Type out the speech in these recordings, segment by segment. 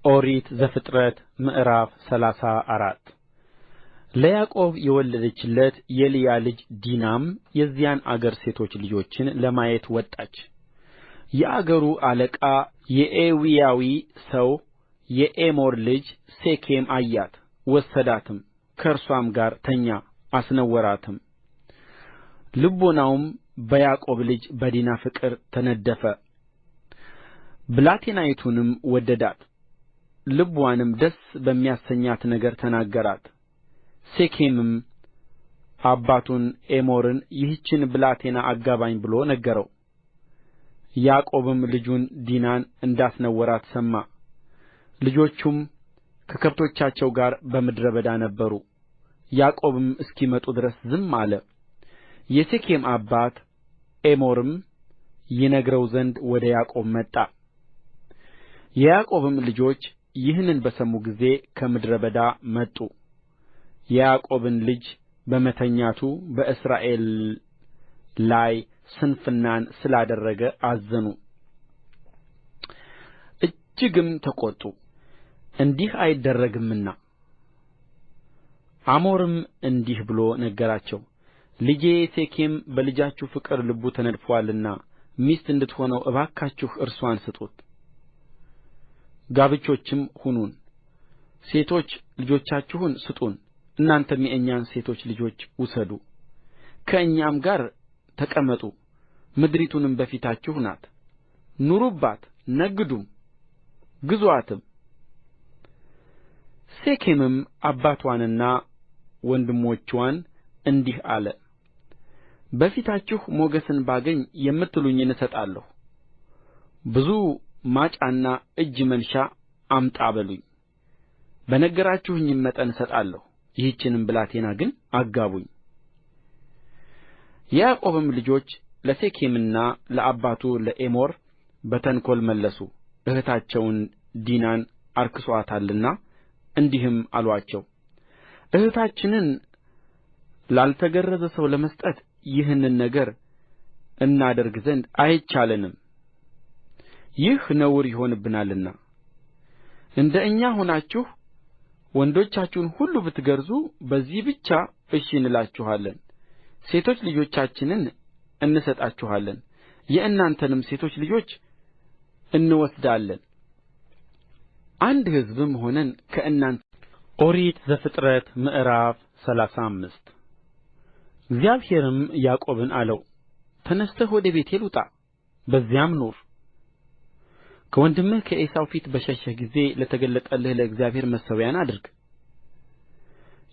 ኦሪት ዘፍጥረት ምዕራፍ 34 ለያዕቆብ የወለደችለት የልያ ልጅ ዲናም የዚያን አገር ሴቶች ልጆችን ለማየት ወጣች። የአገሩ አለቃ የኤዊያዊ ሰው የኤሞር ልጅ ሴኬም አያት፣ ወሰዳትም፣ ከእርሷም ጋር ተኛ፣ አስነወራትም። ልቡናውም በያዕቆብ ልጅ በዲና ፍቅር ተነደፈ፣ ብላቴናይቱንም ወደዳት፣ ልብዋንም ደስ በሚያሰኛት ነገር ተናገራት። ሴኬምም አባቱን ኤሞርን ይህችን ብላቴና አጋባኝ ብሎ ነገረው። ያዕቆብም ልጁን ዲናን እንዳስነወራት ሰማ። ልጆቹም ከከብቶቻቸው ጋር በምድረ በዳ ነበሩ። ያዕቆብም እስኪመጡ ድረስ ዝም አለ። የሴኬም አባት ኤሞርም ይነግረው ዘንድ ወደ ያዕቆብ መጣ። የያዕቆብም ልጆች ይህንን በሰሙ ጊዜ ከምድረ በዳ መጡ። የያዕቆብን ልጅ በመተኛቱ በእስራኤል ላይ ስንፍናን ስላደረገ አዘኑ፣ እጅግም ተቈጡ፣ እንዲህ አይደረግምና። ኤሞርም እንዲህ ብሎ ነገራቸው፣ ልጄ ሴኬም በልጃችሁ ፍቅር ልቡ ተነድፎአልና ሚስት እንድትሆነው እባካችሁ እርስዋን ስጡት፣ ጋብቾችም ሁኑን። ሴቶች ልጆቻችሁን ስጡን፣ እናንተም የእኛን ሴቶች ልጆች ውሰዱ፣ ከእኛም ጋር ተቀመጡ። ምድሪቱንም በፊታችሁ ናት፣ ኑሩባት፣ ነግዱም፣ ግዙአትም። ሴኬምም አባትዋንና ወንድሞችዋን እንዲህ አለ፣ በፊታችሁ ሞገስን ባገኝ የምትሉኝን እሰጣለሁ። ብዙ ማጫና እጅ መንሻ አምጣ በሉኝ፣ በነገራችሁኝም መጠን እሰጣለሁ። ይህችንም ብላቴና ግን አጋቡኝ። የያዕቆብም ልጆች ለሴኬምና ለአባቱ ለኤሞር በተንኰል መለሱ፣ እኅታቸውን ዲናን አርክሶአታልና። እንዲህም አሉአቸው፣ እኅታችንን ላልተገረዘ ሰው ለመስጠት ይህንን ነገር እናደርግ ዘንድ አይቻለንም፣ ይህ ነውር ይሆንብናልና። እንደ እኛ ሆናችሁ ወንዶቻችሁን ሁሉ ብትገርዙ በዚህ ብቻ እሺ እንላችኋለን። ሴቶች ልጆቻችንን እንሰጣችኋለን፣ የእናንተንም ሴቶች ልጆች እንወስዳለን፣ አንድ ሕዝብም ሆነን ከእናንተ። ኦሪት ዘፍጥረት ምዕራፍ 35 እግዚአብሔርም ያዕቆብን አለው፣ ተነሥተህ ወደ ቤቴል ውጣ፣ በዚያም ኑር። ከወንድምህ ከዔሳው ፊት በሸሸህ ጊዜ ለተገለጠልህ ለእግዚአብሔር መሠዊያን አድርግ።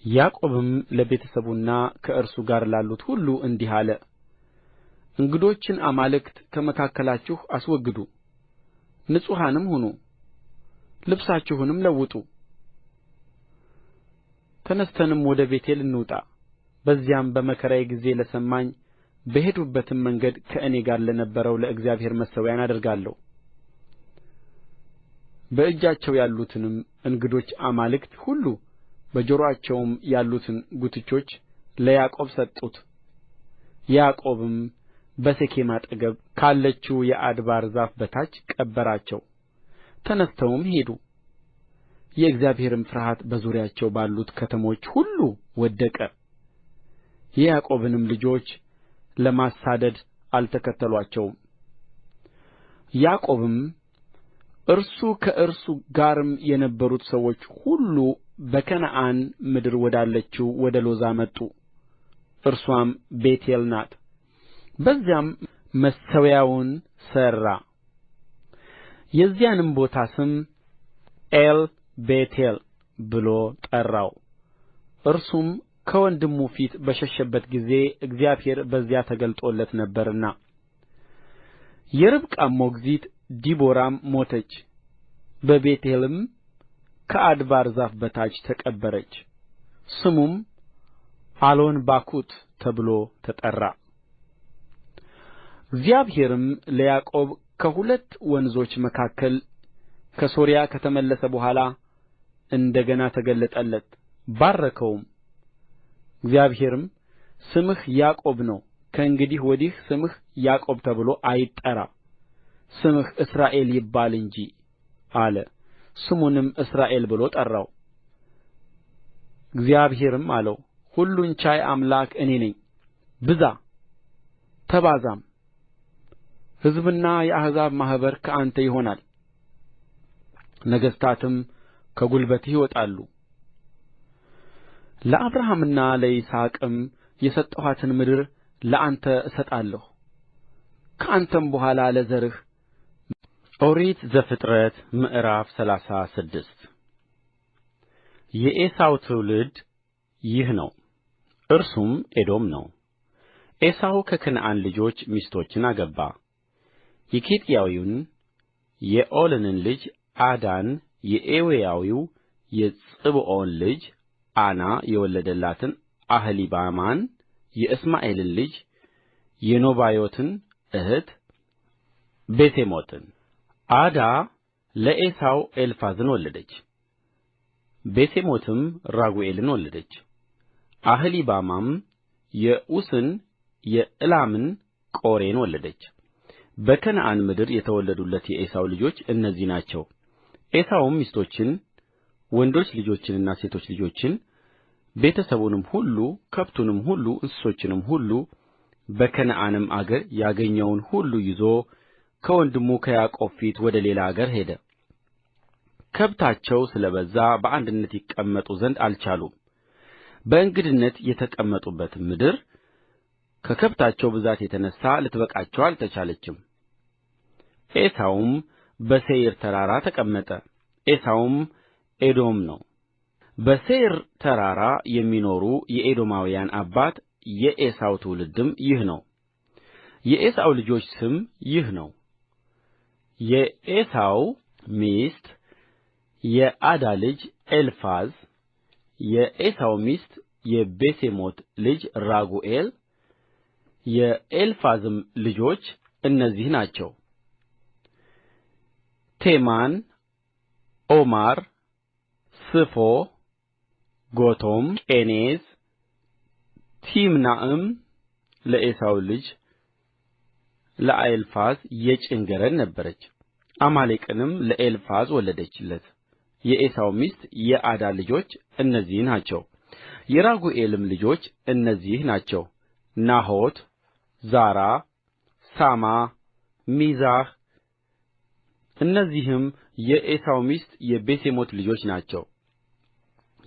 ያዕቆብም ለቤተ ሰቡና ከእርሱ ጋር ላሉት ሁሉ እንዲህ አለ፣ እንግዶችን አማልክት ከመካከላችሁ አስወግዱ፣ ንጹሐንም ሁኑ፣ ልብሳችሁንም ለውጡ። ተነሥተንም ወደ ቤቴል እንውጣ፣ በዚያም በመከራዬ ጊዜ ለሰማኝ በሄድሁበትም መንገድ ከእኔ ጋር ለነበረው ለእግዚአብሔር መሠዊያን አደርጋለሁ። በእጃቸው ያሉትንም እንግዶች አማልክት ሁሉ በጆሮአቸውም ያሉትን ጕትቾች ለያዕቆብ ሰጡት። ያዕቆብም በሴኬም አጠገብ ካለችው የአድባር ዛፍ በታች ቀበራቸው። ተነሥተውም ሄዱ። የእግዚአብሔርም ፍርሃት በዙሪያቸው ባሉት ከተሞች ሁሉ ወደቀ። የያዕቆብንም ልጆች ለማሳደድ አልተከተሉአቸውም። ያዕቆብም እርሱ ከእርሱ ጋርም የነበሩት ሰዎች ሁሉ በከነዓን ምድር ወዳለችው ወደ ሎዛ መጡ፣ እርሷም ቤቴል ናት። በዚያም መሠዊያውን ሠራ። የዚያንም ቦታ ስም ኤልቤቴል ብሎ ጠራው። እርሱም ከወንድሙ ፊት በሸሸበት ጊዜ እግዚአብሔር በዚያ ተገልጦለት ነበርና። የርብቃም ሞግዚት ዲቦራም ሞተች፣ በቤቴልም ከአድባር ዛፍ በታች ተቀበረች። ስሙም አሎንባኩት ተብሎ ተጠራ። እግዚአብሔርም ለያዕቆብ ከሁለት ወንዞች መካከል ከሶርያ ከተመለሰ በኋላ እንደ ገና ተገለጠለት፣ ባረከውም። እግዚአብሔርም ስምህ ያዕቆብ ነው፣ ከእንግዲህ ወዲህ ስምህ ያዕቆብ ተብሎ አይጠራ፣ ስምህ እስራኤል ይባል እንጂ አለ። ስሙንም እስራኤል ብሎ ጠራው። እግዚአብሔርም አለው ሁሉን ቻይ አምላክ እኔ ነኝ፣ ብዛ ተባዛም፣ ሕዝብና የአሕዛብ ማኅበር ከአንተ ይሆናል፣ ነገሥታትም ከጕልበትህ ይወጣሉ። ለአብርሃምና ለይስሐቅም የሰጠኋትን ምድር ለአንተ እሰጣለሁ፣ ከአንተም በኋላ ለዘርህ። ኦሪት ዘፍጥረት ምዕራፍ 36 የዔሳው ትውልድ ይህ ነው፣ እርሱም ኤዶም ነው። ዔሳው ከከነዓን ልጆች ሚስቶችን አገባ። የኬጢያዊውን የዔሎንን ልጅ ዓዳን፣ የኤዊያዊው የፅብዖን ልጅ ዓና የወለደላትን አህሊባማን፣ የእስማኤልን ልጅ የኖባዮትን እኅት ቤሴሞትን። ዓዳ ለዔሳው ኤልፋዝን ወለደች። ቤሴሞትም ራጉኤልን ወለደች። አህሊባማም የዑስን የዕላምን ቆሬን ወለደች። በከነዓን ምድር የተወለዱለት የዔሳው ልጆች እነዚህ ናቸው። ዔሳውም ሚስቶችን፣ ወንዶች ልጆችንና ሴቶች ልጆችን፣ ቤተሰቡንም ሁሉ፣ ከብቱንም ሁሉ፣ እንስሶቹንም ሁሉ በከነዓንም አገር ያገኘውን ሁሉ ይዞ ከወንድሙ ከያዕቆብ ፊት ወደ ሌላ አገር ሄደ። ከብታቸው ስለ በዛ በአንድነት ይቀመጡ ዘንድ አልቻሉም። በእንግድነት የተቀመጡባትም ምድር ከከብታቸው ብዛት የተነሣ ልትበቃቸው አልተቻለችም። ዔሳውም በሴይር ተራራ ተቀመጠ። ዔሳውም ኤዶም ነው። በሴይር ተራራ የሚኖሩ የኤዶማውያን አባት የዔሳው ትውልድም ይህ ነው። የዔሳው ልጆች ስም ይህ ነው። የዔሳው ሚስት የዓዳ ልጅ ኤልፋዝ፣ የዔሳው ሚስት የቤሴሞት ልጅ ራጉኤል። የኤልፋዝም ልጆች እነዚህ ናቸው፣ ቴማን፣ ኦማር፣ ስፎ፣ ጎቶም፣ ቄኔዝ፣ ቲምናዕም። ለዔሳው ልጅ ለኤልፋዝ የጭን ገረድ ነበረች። አማሌቅንም ለኤልፋዝ ወለደችለት። የዔሳው ሚስት የዓዳ ልጆች እነዚህ ናቸው። የራጉኤልም ልጆች እነዚህ ናቸው፣ ናሖት፣ ዛራ፣ ሣማ፣ ሚዛህ። እነዚህም የዔሳው ሚስት የቤሴሞት ልጆች ናቸው።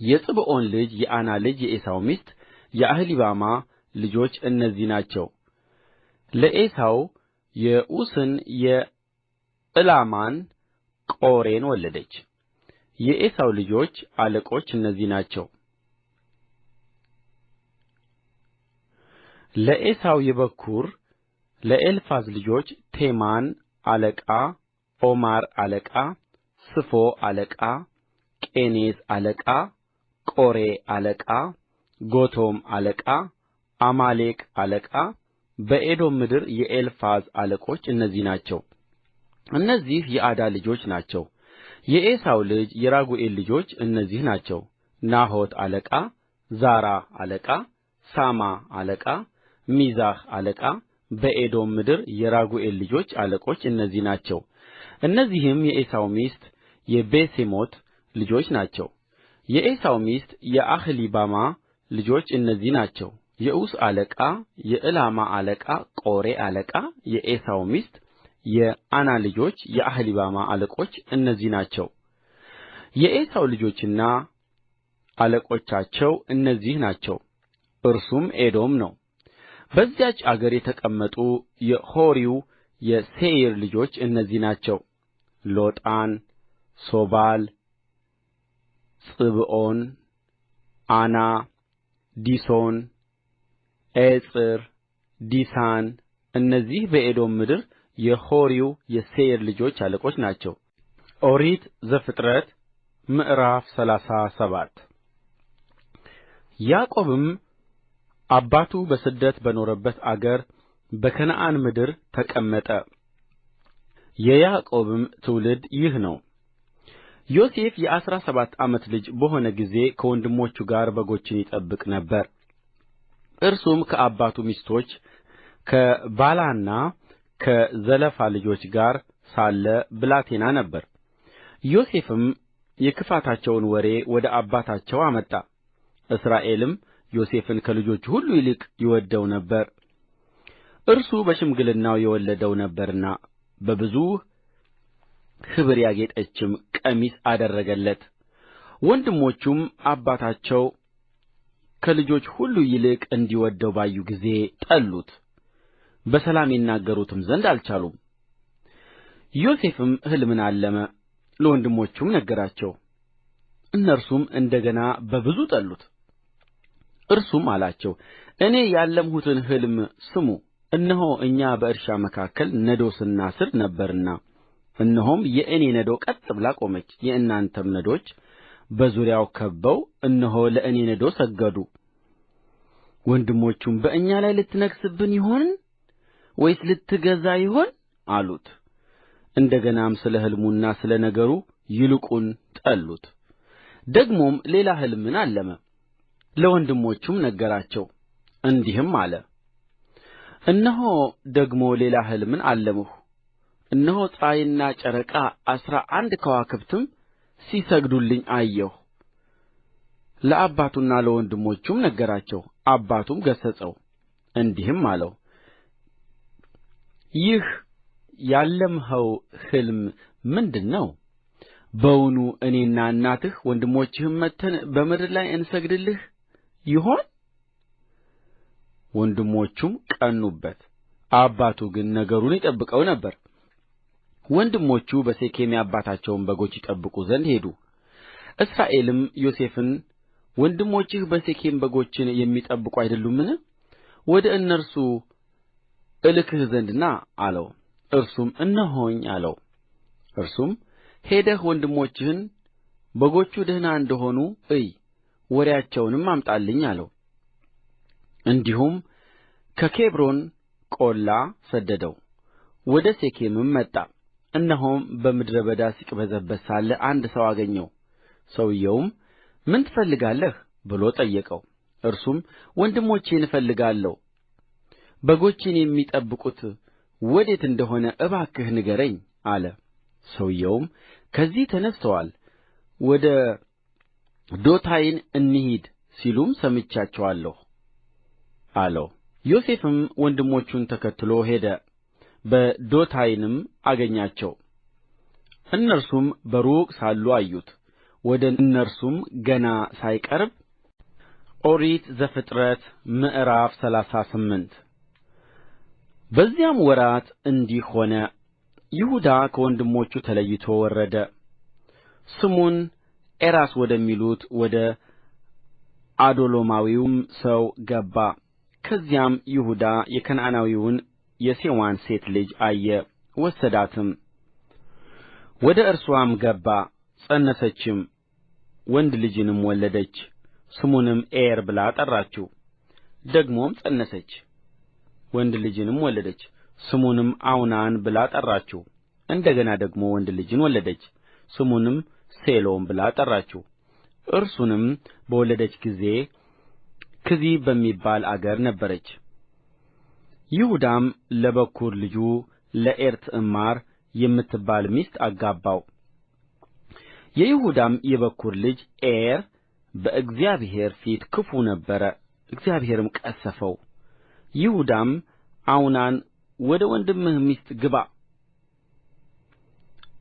የፅብዖን ልጅ የዓና ልጅ የዔሳው ሚስት የአህሊባማ ልጆች እነዚህ ናቸው። ለዔሳው የዑስን የዕላማን ቆሬን ወለደች። የዔሳው ልጆች አለቆች እነዚህ ናቸው። ለዔሳው የበኵር ለኤልፋዝ ልጆች ቴማን አለቃ፣ ኦማር አለቃ፣ ስፎ አለቃ፣ ቄኔዝ አለቃ፣ ቆሬ አለቃ፣ ጎቶም አለቃ፣ አማሌቅ አለቃ። በኤዶም ምድር የኤልፋዝ አለቆች እነዚህ ናቸው። እነዚህ የዓዳ ልጆች ናቸው። የዔሳው ልጅ የራጉኤል ልጆች እነዚህ ናቸው፣ ናሖት አለቃ፣ ዛራ አለቃ፣ ሣማ አለቃ፣ ሚዛህ አለቃ። በኤዶም ምድር የራጉኤል ልጆች አለቆች እነዚህ ናቸው። እነዚህም የዔሳው ሚስት የቤሴሞት ልጆች ናቸው። የዔሳው ሚስት የአህሊባማ ልጆች እነዚህ ናቸው። የዑስ አለቃ፣ የዕላማ አለቃ፣ ቆሬ አለቃ። የዔሳው ሚስት የዓና ልጆች የአህሊባማ አለቆች እነዚህ ናቸው። የዔሳው ልጆችና አለቆቻቸው እነዚህ ናቸው፣ እርሱም ኤዶም ነው። በዚያች አገር የተቀመጡ የሖሪው የሴይር ልጆች እነዚህ ናቸው፣ ሎጣን፣ ሦባል፣ ጽብዖን፣ ዓና፣ ዲሶን፣ ኤጽር፣ ዲሳን። እነዚህ በኤዶም ምድር የሖሪው የሴይር ልጆች አለቆች ናቸው። ኦሪት ዘፍጥረት ምዕራፍ 37 ያዕቆብም አባቱ በስደት በኖረበት አገር በከነዓን ምድር ተቀመጠ። የያዕቆብም ትውልድ ይህ ነው። ዮሴፍ የ17 ዓመት ልጅ በሆነ ጊዜ ከወንድሞቹ ጋር በጎችን ይጠብቅ ነበር። እርሱም ከአባቱ ሚስቶች ከባላና ከዘለፋ ልጆች ጋር ሳለ ብላቴና ነበረ። ዮሴፍም የክፋታቸውን ወሬ ወደ አባታቸው አመጣ። እስራኤልም ዮሴፍን ከልጆቹ ሁሉ ይልቅ ይወድደው ነበር፣ እርሱ በሽምግልናው የወለደው ነበርና። በብዙ ኅብር ያጌጠችም ቀሚስ አደረገለት። ወንድሞቹም አባታቸው ከልጆች ሁሉ ይልቅ እንዲወድደው ባዩ ጊዜ ጠሉት፣ በሰላም ይናገሩትም ዘንድ አልቻሉም። ዮሴፍም ሕልምን አለመ፣ ለወንድሞቹም ነገራቸው። እነርሱም እንደ ገና በብዙ ጠሉት። እርሱም አላቸው፣ እኔ ያለምሁትን ሕልም ስሙ። እነሆ እኛ በእርሻ መካከል ነዶ ስናስር ነበርና፣ እነሆም የእኔ ነዶ ቀጥ ብላ ቆመች፣ የእናንተም ነዶች በዙሪያው ከብበው እነሆ ለእኔ ነዶ ሰገዱ። ወንድሞቹም በእኛ ላይ ልትነግሥብን ይሆን ወይስ ልትገዛ ይሆን አሉት። እንደ ገናም ስለ ሕልሙና ስለ ነገሩ ይልቁን ጠሉት። ደግሞም ሌላ ሕልምን አለመ፣ ለወንድሞቹም ነገራቸው፣ እንዲህም አለ። እነሆ ደግሞ ሌላ ሕልምን አለምሁ። እነሆ ፀሐይና ጨረቃ 11 ከዋክብትም ሲሰግዱልኝ አየሁ። ለአባቱና ለወንድሞቹም ነገራቸው። አባቱም ገሠጸው፣ እንዲህም አለው፣ ይህ ያለምኸው ሕልም ምንድር ነው? በውኑ እኔና እናትህ ወንድሞችህም መጥተን በምድር ላይ እንሰግድልህ ይሆን? ወንድሞቹም ቀኑበት፣ አባቱ ግን ነገሩን ይጠብቀው ነበር። ወንድሞቹ በሴኬም የአባታቸውን በጎች ይጠብቁ ዘንድ ሄዱ። እስራኤልም ዮሴፍን ወንድሞችህ በሴኬም በጎችን የሚጠብቁ አይደሉምን? ወደ እነርሱ እልክህ ዘንድ ና አለው። እርሱም እነሆኝ አለው። እርሱም ሄደህ ወንድሞችህን በጎቹ ደህና እንደ ሆኑ እይ፣ ወሬአቸውንም አምጣልኝ አለው። እንዲሁም ከኬብሮን ቆላ ሰደደው። ወደ ሴኬምም መጣ። እነሆም በምድረ በዳ ሲቅበዘበዝ ሳለ አንድ ሰው አገኘው። ሰውዮውም ምን ትፈልጋለህ ብሎ ጠየቀው። እርሱም ወንድሞቼን እፈልጋለሁ፣ በጎቼን የሚጠብቁት ወዴት እንደ ሆነ እባክህ ንገረኝ አለ። ሰውዮውም ከዚህ ተነሥተዋል፣ ወደ ዶታይን እንሂድ ሲሉም ሰምቻቸዋለሁ አለው። ዮሴፍም ወንድሞቹን ተከትሎ ሄደ፣ በዶታይንም አገኛቸው። እነርሱም በሩቅ ሳሉ አዩት። ወደ እነርሱም ገና ሳይቀርብ ኦሪት ዘፍጥረት ምዕራፍ 38 በዚያም ወራት እንዲህ ሆነ፣ ይሁዳ ከወንድሞቹ ተለይቶ ወረደ፣ ስሙን ኤራስ ወደሚሉት ወደ ዓዶሎማዊውም ሰው ገባ። ከዚያም ይሁዳ የከነዓናዊውን የሴዋን ሴት ልጅ አየ፣ ወሰዳትም፣ ወደ እርስዋም ገባ፣ ፀነሰችም፣ ወንድ ልጅንም ወለደች። ስሙንም ኤር ብላ ጠራችው። ደግሞም ፀነሰች፣ ወንድ ልጅንም ወለደች። ስሙንም አውናን ብላ ጠራችው። እንደ ገና ደግሞ ወንድ ልጅን ወለደች። ስሙንም ሴሎም ብላ ጠራችው። እርሱንም በወለደች ጊዜ ክዚብ በሚባል አገር ነበረች። ይሁዳም ለበኵር ልጁ ለዔር ትዕማር የምትባል ሚስት አጋባው። የይሁዳም የበኵር ልጅ ዔር በእግዚአብሔር ፊት ክፉ ነበረ፣ እግዚአብሔርም ቀሠፈው። ይሁዳም አውናን ወደ ወንድምህ ሚስት ግባ፣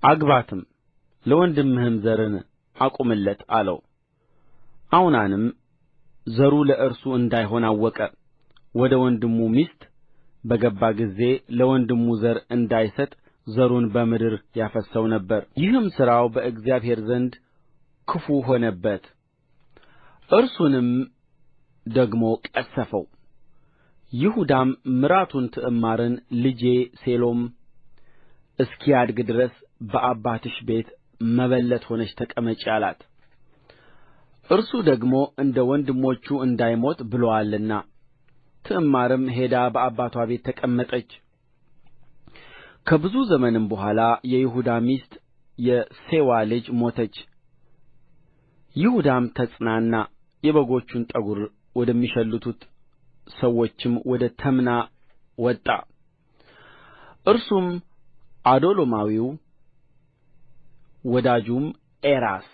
አግባትም፣ ለወንድምህም ዘርን አቁምለት አለው። አውናንም ዘሩ ለእርሱ እንዳይሆን አወቀ። ወደ ወንድሙ ሚስት በገባ ጊዜ ለወንድሙ ዘር እንዳይሰጥ ዘሩን በምድር ያፈስሰው ነበር። ይህም ሥራው በእግዚአብሔር ዘንድ ክፉ ሆነበት፣ እርሱንም ደግሞ ቀሠፈው። ይሁዳም ምራቱን ትዕማርን ልጄ ሴሎም እስኪያድግ ድረስ በአባትሽ ቤት መበለት ሆነሽ ተቀመጪ አላት። እርሱ ደግሞ እንደ ወንድሞቹ እንዳይሞት ብሎአልና። ትዕማርም ሄዳ በአባትዋ ቤት ተቀመጠች። ከብዙ ዘመንም በኋላ የይሁዳ ሚስት የሴዋ ልጅ ሞተች። ይሁዳም ተጽናና፣ የበጎቹን ጠጕር ወደሚሸልቱት ሰዎችም ወደ ተምና ወጣ። እርሱም ዓዶሎማዊው ወዳጁም ኤራስ።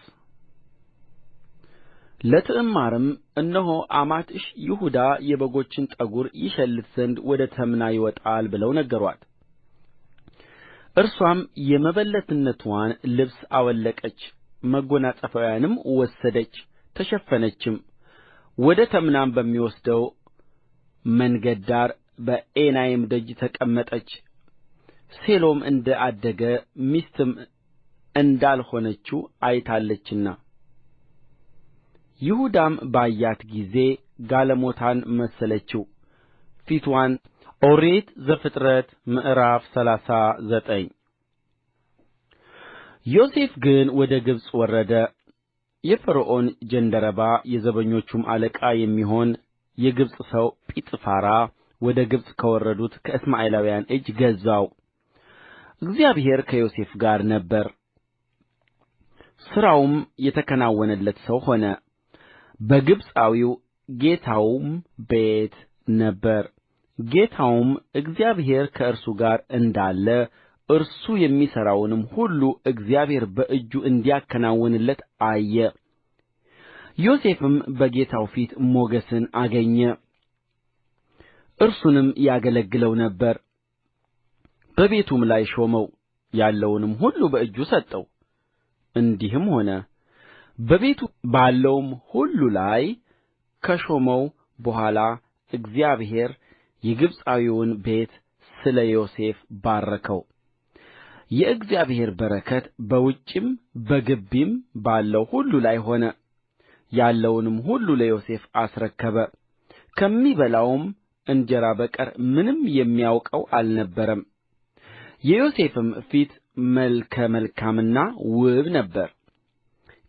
ለትዕማርም እነሆ አማትሽ ይሁዳ የበጎችን ጠጕር ይሸልት ዘንድ ወደ ተምና ይወጣል ብለው ነገሩአት። እርስዋም የመበለትነትዋን ልብስ አወለቀች፣ መጐናጸፊያዋንም ወሰደች፣ ተሸፈነችም። ወደ ተምናም በሚወስደው መንገድ ዳር በኤናይም ደጅ ተቀመጠች። ሴሎም እንደ አደገ ሚስትም እንዳልሆነችው አይታለችና። ይሁዳም ባያት ጊዜ ጋለሞታን መሰለችው፣ ፊትዋን። ኦሪት ዘፍጥረት ምዕራፍ 39 ዮሴፍ ግን ወደ ግብፅ ወረደ። የፈርዖን ጃንደረባ የዘበኞቹም አለቃ የሚሆን የግብፅ ሰው ጲጥፋራ ወደ ግብፅ ከወረዱት ከእስማኤላውያን እጅ ገዛው። እግዚአብሔር ከዮሴፍ ጋር ነበረ፣ ሥራውም የተከናወነለት ሰው ሆነ። በግብፃዊው ጌታውም ቤት ነበረ። ጌታውም እግዚአብሔር ከእርሱ ጋር እንዳለ እርሱ የሚሠራውንም ሁሉ እግዚአብሔር በእጁ እንዲያከናውንለት አየ። ዮሴፍም በጌታው ፊት ሞገስን አገኘ፣ እርሱንም ያገለግለው ነበር። በቤቱም ላይ ሾመው፣ ያለውንም ሁሉ በእጁ ሰጠው። እንዲህም ሆነ፣ በቤቱ ባለውም ሁሉ ላይ ከሾመው በኋላ እግዚአብሔር የግብፃዊውን ቤት ስለ ዮሴፍ ባረከው። የእግዚአብሔር በረከት በውጭም በግቢም ባለው ሁሉ ላይ ሆነ። ያለውንም ሁሉ ለዮሴፍ አስረከበ። ከሚበላውም እንጀራ በቀር ምንም የሚያውቀው አልነበረም። የዮሴፍም ፊት መልከ መልካምና ውብ ነበረ።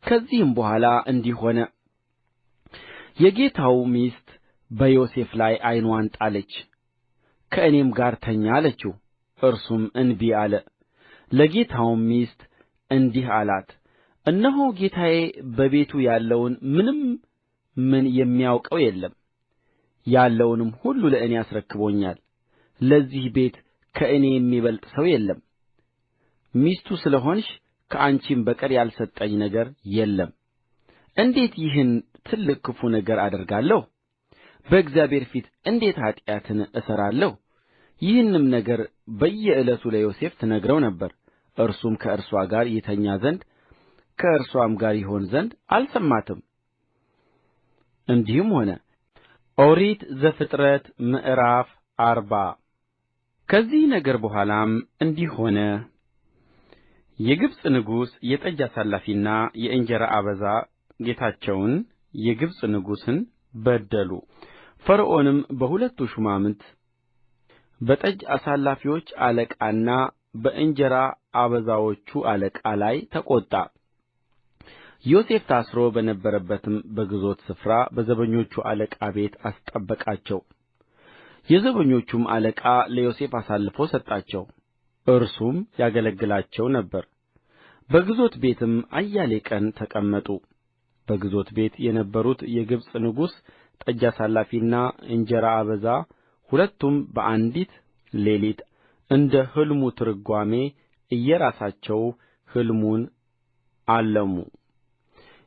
ከዚህም በኋላ እንዲህ ሆነ፣ የጌታው ሚስት በዮሴፍ ላይ ዓይንዋን ጣለች። ከእኔም ጋር ተኛ አለችው። እርሱም እንቢ አለ። ለጌታውም ሚስት እንዲህ አላት፣ እነሆ ጌታዬ በቤቱ ያለውን ምን የሚያውቀው የለም። ያለውንም ሁሉ ለእኔ አስረክቦኛል። ለዚህ ቤት ከእኔ የሚበልጥ ሰው የለም። ሚስቱ ስለ ሆንሽ ከአንቺም በቀር ያልሰጠኝ ነገር የለም። እንዴት ይህን ትልቅ ክፉ ነገር አደርጋለሁ? በእግዚአብሔር ፊት እንዴት ኃጢአትን እሠራለሁ? ይህንም ነገር በየዕለቱ ለዮሴፍ ትነግረው ነበር። እርሱም ከእርስዋ ጋር ይተኛ ዘንድ ከእርስዋም ጋር ይሆን ዘንድ አልሰማትም። እንዲህም ሆነ፣ ኦሪት ዘፍጥረት ምዕራፍ 40 ከዚህ ነገር በኋላም እንዲህ ሆነ፣ የግብፅ ንጉሥ የጠጅ አሳላፊና የእንጀራ አበዛ ጌታቸውን የግብፅ ንጉሥን በደሉ። ፈርዖንም በሁለቱ ሹማምት በጠጅ አሳላፊዎች አለቃና በእንጀራ አበዛዎቹ አለቃ ላይ ተቈጣ። ዮሴፍ ታስሮ በነበረበትም በግዞት ስፍራ በዘበኞቹ አለቃ ቤት አስጠበቃቸው። የዘበኞቹም አለቃ ለዮሴፍ አሳልፎ ሰጣቸው፣ እርሱም ያገለግላቸው ነበር። በግዞት ቤትም አያሌ ቀን ተቀመጡ። በግዞት ቤት የነበሩት የግብፅ ንጉሥ ጠጅ አሳላፊና እንጀራ አበዛ ሁለቱም በአንዲት ሌሊት እንደ ሕልሙ ትርጓሜ እየራሳቸው ሕልሙን አለሙ።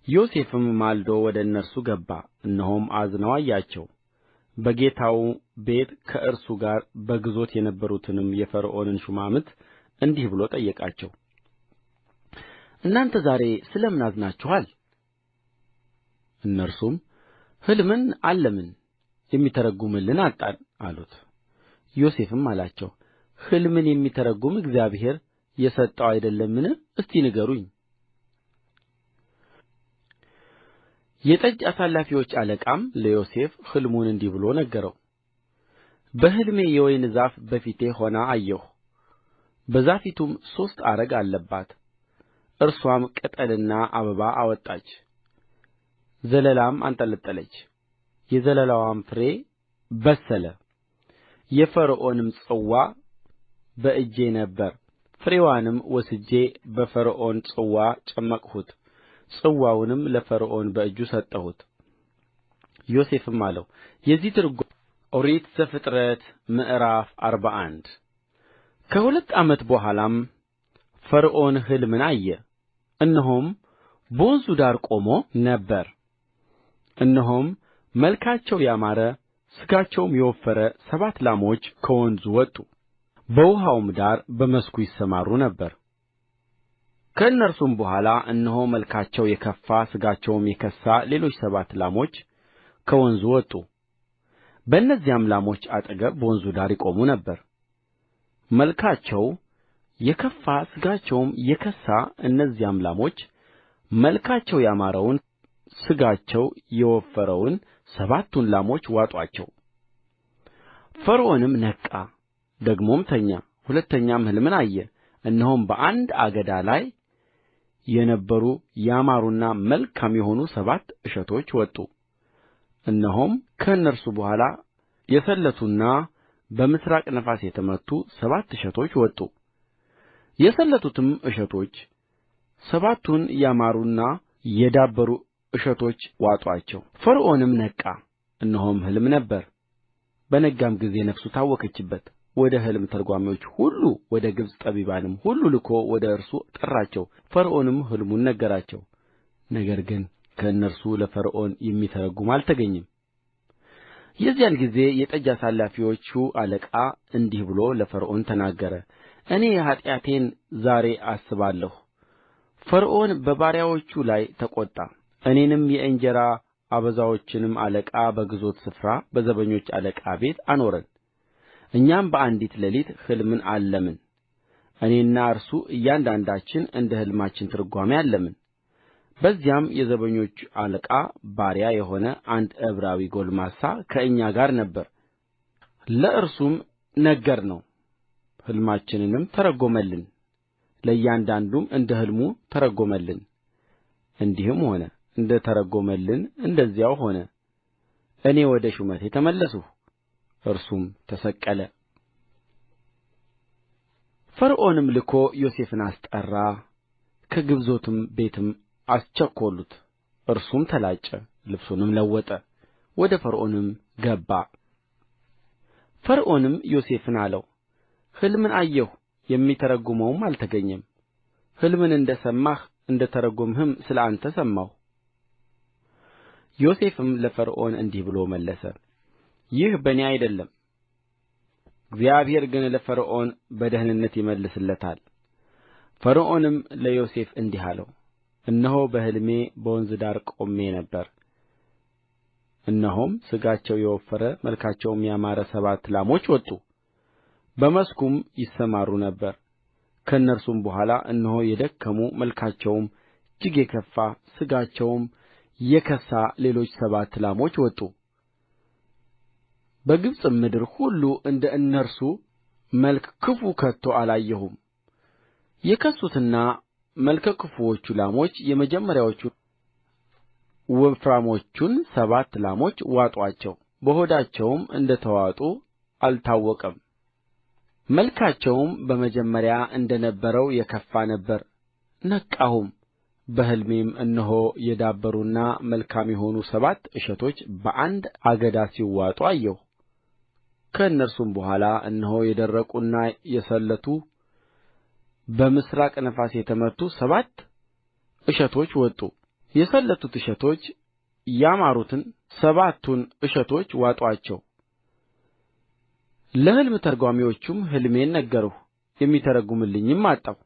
ዮሴፍም ማልዶ ወደ እነርሱ ገባ፣ እነሆም አዝነው አያቸው። በጌታው ቤት ከእርሱ ጋር በግዞት የነበሩትንም የፈርዖንን ሹማምት እንዲህ ብሎ ጠየቃቸው፣ እናንተ ዛሬ ስለ ምን አዝናችኋል? እነርሱም ሕልምን አለምን፣ የሚተረጕምልን አጣን አሉት። ዮሴፍም አላቸው፣ ሕልምን የሚተረጕም እግዚአብሔር የሰጠው አይደለምን? እስቲ ንገሩኝ። የጠጅ አሳላፊዎች አለቃም ለዮሴፍ ሕልሙን እንዲህ ብሎ ነገረው። በሕልሜ የወይን ዛፍ በፊቴ ሆና አየሁ። በዛፊቱም 3 አረግ አለባት። እርስዋም ቅጠልና አበባ አወጣች፣ ዘለላም አንጠለጠለች። የዘለላዋም ፍሬ በሰለ። የፈርዖንም ጽዋ በእጄ ነበረ። ፍሬዋንም ወስጄ በፈርዖን ጽዋ ጨመቅሁት፣ ጽዋውንም ለፈርዖን በእጁ ሰጠሁት። ዮሴፍም አለው፣ የዚህ ትርጓሜ ኦሪት ዘፍጥረት ምዕራፍ 41 ከሁለት ዓመት በኋላም ፈርዖን ሕልምን አየ። እነሆም በወንዙ ዳር ቆሞ ነበር። እነሆም መልካቸው ያማረ ሥጋቸውም የወፈረ 7 ላሞች ከወንዙ ወጡ፣ በውኃውም ዳር በመስኩ ይሰማሩ ነበር። ከእነርሱም በኋላ እነሆ መልካቸው የከፋ ሥጋቸውም የከሳ ሌሎች 7 ላሞች ከወንዙ ወጡ፣ በእነዚያም ላሞች አጠገብ በወንዙ ዳር ይቆሙ ነበር። መልካቸው የከፋ ሥጋቸውም የከሳ እነዚያም ላሞች መልካቸው ያማረውን ሥጋቸው የወፈረውን 7ቱን ላሞች ዋጡአቸው። ፈርዖንም ነቃ፣ ደግሞም ተኛ። ሁለተኛም ሕልምን አየ። እነሆም በአንድ አገዳ ላይ የነበሩ ያማሩና መልካም የሆኑ 7 እሸቶች ወጡ። እነሆም ከእነርሱ በኋላ የሰለቱና በምሥራቅ ነፋስ የተመቱ 7 እሸቶች ወጡ። የሰለቱትም እሸቶች 7ቱን ያማሩና የዳበሩ እሸቶች ዋጡአቸው። ፈርዖንም ነቃ፣ እነሆም ሕልም ነበረ። በነጋም ጊዜ ነፍሱ ታወከችበት። ወደ ሕልም ተርጓሚዎች ሁሉ ወደ ግብፅ ጠቢባንም ሁሉ ልኮ ወደ እርሱ ጠራቸው። ፈርዖንም ሕልሙን ነገራቸው። ነገር ግን ከእነርሱ ለፈርዖን የሚተረጕም አልተገኘም። የዚያን ጊዜ የጠጅ አሳላፊዎቹ አለቃ እንዲህ ብሎ ለፈርዖን ተናገረ። እኔ ኃጢአቴን ዛሬ አስባለሁ። ፈርዖን በባሪያዎቹ ላይ ተቈጣ። እኔንም የእንጀራ አበዛዎችንም አለቃ በግዞት ስፍራ በዘበኞች አለቃ ቤት አኖረን። እኛም በአንዲት ሌሊት ሕልምን አለምን። እኔና እርሱ እያንዳንዳችን እንደ ሕልማችን ትርጓሜ አለምን። በዚያም የዘበኞቹ አለቃ ባሪያ የሆነ አንድ ዕብራዊ ጕልማሳ ከእኛ ጋር ነበረ። ለእርሱም ነገርነው፣ ሕልማችንንም ተረጐመልን። ለእያንዳንዱም እንደ ሕልሙ ተረጐመልን። እንዲህም ሆነ፣ እንደ ተረጐመልን እንደዚያው ሆነ። እኔ ወደ ሹመቴ ተመለስሁ፣ እርሱም ተሰቀለ። ፈርዖንም ልኮ ዮሴፍን አስጠራ፣ ከግዞትም ቤትም አስቸኰሉት። እርሱም ተላጨ፣ ልብሱንም ለወጠ፣ ወደ ፈርዖንም ገባ። ፈርዖንም ዮሴፍን አለው፣ ሕልምን አየሁ፣ የሚተረጕመውም አልተገኘም። ሕልምን እንደ ሰማህ እንደ ተረጐምህም ስለ አንተ ሰማሁ። ዮሴፍም ለፈርዖን እንዲህ ብሎ መለሰ፣ ይህ በእኔ አይደለም፣ እግዚአብሔር ግን ለፈርዖን በደኅንነት ይመልስለታል። ፈርዖንም ለዮሴፍ እንዲህ አለው፣ እነሆ በሕልሜ በወንዝ ዳር ቆሜ ነበር። እነሆም ሥጋቸው የወፈረ መልካቸውም ያማረ 7 ላሞች ወጡ፣ በመስኩም ይሰማሩ ነበር። ከእነርሱም በኋላ እነሆ የደከሙ መልካቸውም እጅግ የከፋ ሥጋቸውም የከሳ ሌሎች 7 ላሞች ወጡ። በግብፅም ምድር ሁሉ እንደ እነርሱ መልከ ክፉ ከቶ አላየሁም። የከሱትና መልከ ክፉዎቹ ላሞች የመጀመሪያዎቹን ወፍራሞቹን 7 ላሞች ዋጡአቸው። በሆዳቸውም እንደ ተዋጡ አልታወቀም። መልካቸውም በመጀመሪያ እንደ ነበረው የከፋ ነበረ። ነቃሁም፣ በሕልሜም እነሆ የዳበሩና መልካም የሆኑ 7 እሸቶች በአንድ አገዳ ሲዋጡ አየሁ። ከእነርሱም በኋላ እነሆ የደረቁና የሰለቱ በምሥራቅ ነፋስ የተመቱ 7 እሸቶች ወጡ። የሰለቱት እሸቶች ያማሩትን 7ቱን እሸቶች ዋጡአቸው። ለሕልም ተርጓሚዎቹም ሕልሜን ነገርሁ፣ የሚተረጕምልኝም አጣሁ።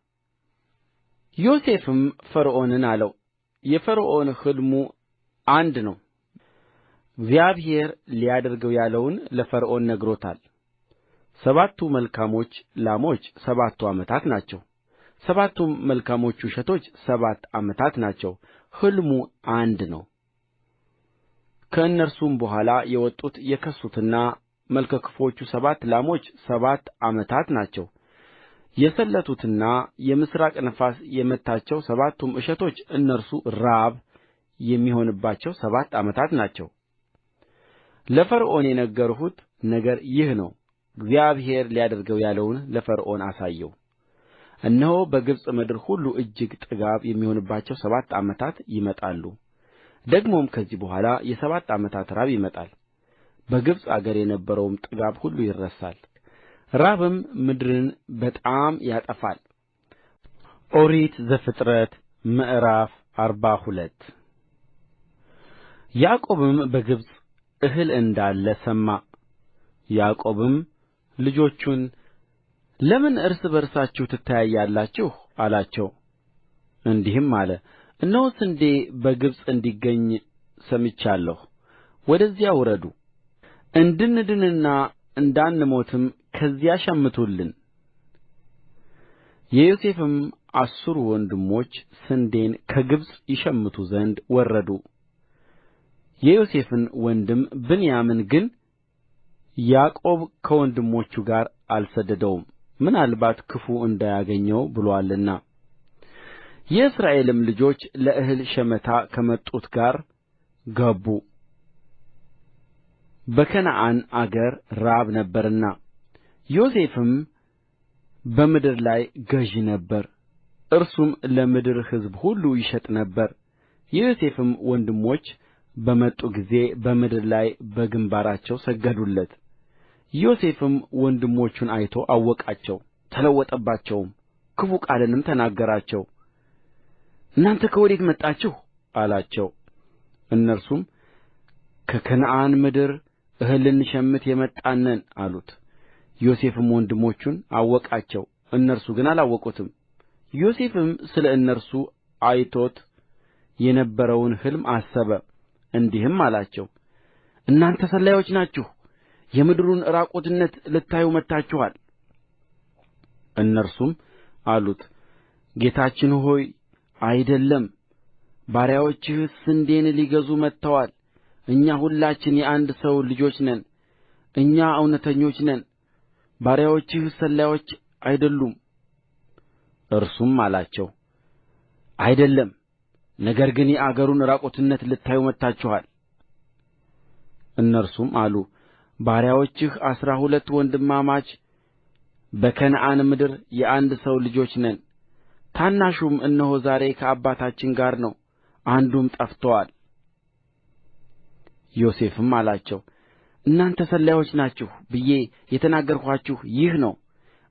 ዮሴፍም ፈርዖንን አለው፣ የፈርዖን ሕልሙ አንድ ነው። እግዚአብሔር ሊያደርገው ያለውን ለፈርዖን ነግሮታል። 7ቱ መልካሞች ላሞች 7 ዓመታት ናቸው፣ 7ቱም መልካሞቹ እሸቶች 7 ዓመታት ናቸው። ሕልሙ አንድ ነው። ከእነርሱም በኋላ የወጡት የከሱትና መልከ ክፉዎቹ 7 ላሞች 7 ዓመታት ናቸው። የሰለቱትና የምሥራቅ ነፋስ የመታቸው 7ቱም እሸቶች እነርሱ ራብ የሚሆንባቸው 7 ዓመታት ናቸው። ለፈርዖን የነገርሁት ነገር ይህ ነው። እግዚአብሔር ሊያደርገው ያለውን ለፈርዖን አሳየው። እነሆ በግብፅ ምድር ሁሉ እጅግ ጥጋብ የሚሆንባቸው 7 ዓመታት ይመጣሉ። ደግሞም ከዚህ በኋላ የ7 ዓመታት ራብ ይመጣል። በግብፅ አገር የነበረውም ጥጋብ ሁሉ ይረሳል፣ ራብም ምድርን በጣም ያጠፋል። ኦሪት ዘፍጥረት ምዕራፍ 42 ያዕቆብም በግብፅ እህል እንዳለ ሰማ። ያዕቆብም ልጆቹን ለምን እርስ በርሳችሁ ትተያያላችሁ አላቸው። እንዲህም አለ፣ እነሆ ስንዴ በግብፅ እንዲገኝ ሰምቻለሁ። ወደዚያ ውረዱ፣ እንድንድንና እንዳንሞትም ከዚያ ሸምቱልን። የዮሴፍም 10 ወንድሞች ስንዴን ከግብፅ ይሸምቱ ዘንድ ወረዱ። የዮሴፍን ወንድም ብንያምን ግን ያዕቆብ ከወንድሞቹ ጋር አልሰደደውም፣ ምናልባት ክፉ እንዳያገኘው ብሎአልና። የእስራኤልም ልጆች ለእህል ሸመታ ከመጡት ጋር ገቡ። በከነዓን አገር ራብ ነበረና፣ ዮሴፍም በምድር ላይ ገዥ ነበረ። እርሱም ለምድር ሕዝብ ሁሉ ይሸጥ ነበር። የዮሴፍም ወንድሞች በመጡ ጊዜ በምድር ላይ በግምባራቸው ሰገዱለት። ዮሴፍም ወንድሞቹን አይቶ አወቃቸው፣ ተለወጠባቸውም፣ ክፉ ቃልንም ተናገራቸው። እናንተ ከወዴት መጣችሁ አላቸው። እነርሱም ከከነዓን ምድር እህል ልንሸምት የመጣን ነን አሉት። ዮሴፍም ወንድሞቹን አወቃቸው፣ እነርሱ ግን አላወቁትም። ዮሴፍም ስለ እነርሱ አይቶት የነበረውን ሕልም አሰበ፣ እንዲህም አላቸው፣ እናንተ ሰላዮች ናችሁ፣ የምድሩን ዕራቁትነት ልታዩ መጥታችኋል። እነርሱም አሉት፣ ጌታችን ሆይ አይደለም፣ ባሪያዎችህ ስንዴን ሊገዙ መጥተዋል። እኛ ሁላችን የአንድ ሰው ልጆች ነን። እኛ እውነተኞች ነን፣ ባሪያዎችህ ሰላዮች አይደሉም። እርሱም አላቸው፣ አይደለም፣ ነገር ግን የአገሩን ዕራቁትነት ልታዩ መጥታችኋል። እነርሱም አሉ፣ ባሪያዎችህ 12 ወንድማማች በከነዓን ምድር የአንድ ሰው ልጆች ነን። ታናሹም እነሆ ዛሬ ከአባታችን ጋር ነው፣ አንዱም ጠፍቶአል። ዮሴፍም አላቸው፣ እናንተ ሰላዮች ናችሁ ብዬ የተናገርኋችሁ ይህ ነው።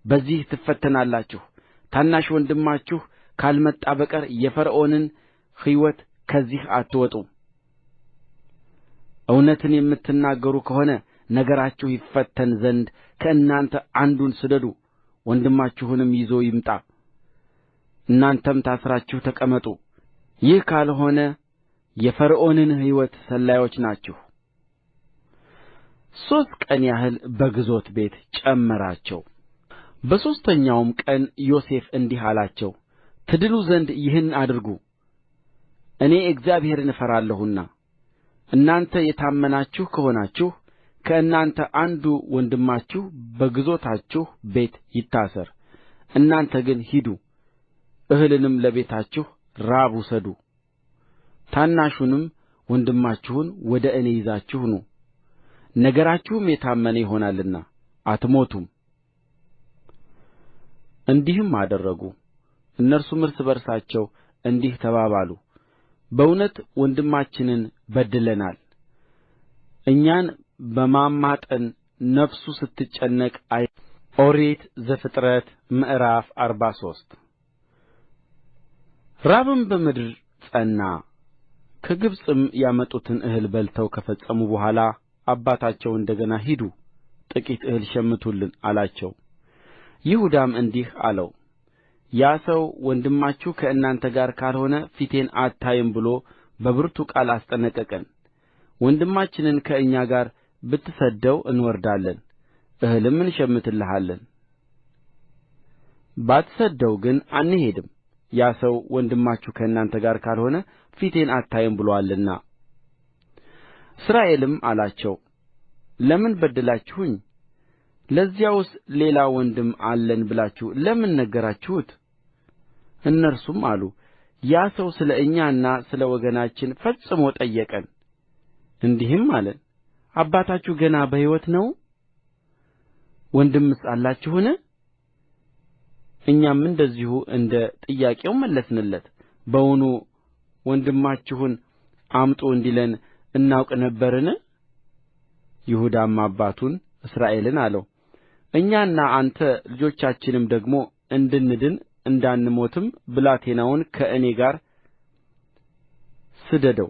በዚህ ትፈተናላችሁ። ታናሽ ወንድማችሁ ካልመጣ በቀር የፈርዖንን ሕይወት ከዚህ አትወጡም። እውነትን የምትናገሩ ከሆነ ነገራችሁ ይፈተን ዘንድ ከእናንተ አንዱን ስደዱ፣ ወንድማችሁንም ይዞ ይምጣ፣ እናንተም ታስራችሁ ተቀመጡ። ይህ ካልሆነ የፈርዖንን ሕይወት ሰላዮች ናችሁ። 3 ቀን ያህል በግዞት ቤት ጨመራቸው። በሦስተኛውም ቀን ዮሴፍ እንዲህ አላቸው፣ ትድኑ ዘንድ ይህን አድርጉ፣ እኔ እግዚአብሔርን እፈራለሁና። እናንተ የታመናችሁ ከሆናችሁ ከእናንተ አንዱ ወንድማችሁ በግዞታችሁ ቤት ይታሰር። እናንተ ግን ሂዱ፣ እህልንም ለቤታችሁ ራብ ውሰዱ። ታናሹንም ወንድማችሁን ወደ እኔ ይዛችሁ ኑ፣ ነገራችሁም የታመነ ይሆናልና አትሞቱም። እንዲህም አደረጉ። እነርሱም እርስ በርሳቸው እንዲህ ተባባሉ፣ በእውነት ወንድማችንን በድለናል። እኛን በማማጠን ነፍሱ ስትጨነቅ ኦሪት ዘፍጥረት ምዕራፍ 43 ራብም በምድር ጸና። ከግብፅም ያመጡትን እህል በልተው ከፈጸሙ በኋላ አባታቸው እንደ ገና ሂዱ፣ ጥቂት እህል ሸምቱልን አላቸው። ይሁዳም እንዲህ አለው፣ ያ ሰው ወንድማችሁ ከእናንተ ጋር ካልሆነ ፊቴን አታይም ብሎ በብርቱ ቃል አስጠነቀቀን። ወንድማችንን ከእኛ ጋር ብትሰድደው እንወርዳለን፣ እህልም እንሸምትልሃለን። ባትሰድደው ግን አንሄድም። ያ ሰው ወንድማችሁ ከእናንተ ጋር ካልሆነ ፊቴን አታይም ብሎአልና። እስራኤልም አላቸው፣ ለምን በደላችሁኝ? ለዚያውስ ሌላ ወንድም አለን ብላችሁ ለምን ነገራችሁት? እነርሱም አሉ፣ ያ ሰው ስለ እኛና ስለ ወገናችን ፈጽሞ ጠየቀን። እንዲህም አለን፣ አባታችሁ ገና በሕይወት ነው? ወንድምስ አላችሁን? እኛም እንደዚሁ እንደ ጥያቄው መለስንለት። በውኑ ወንድማችሁን አምጡ እንዲለን እናውቅ ነበርን? ይሁዳም አባቱን እስራኤልን አለው፣ እኛና አንተ ልጆቻችንም ደግሞ እንድንድን እንዳንሞትም ብላቴናውን ከእኔ ጋር ስደደው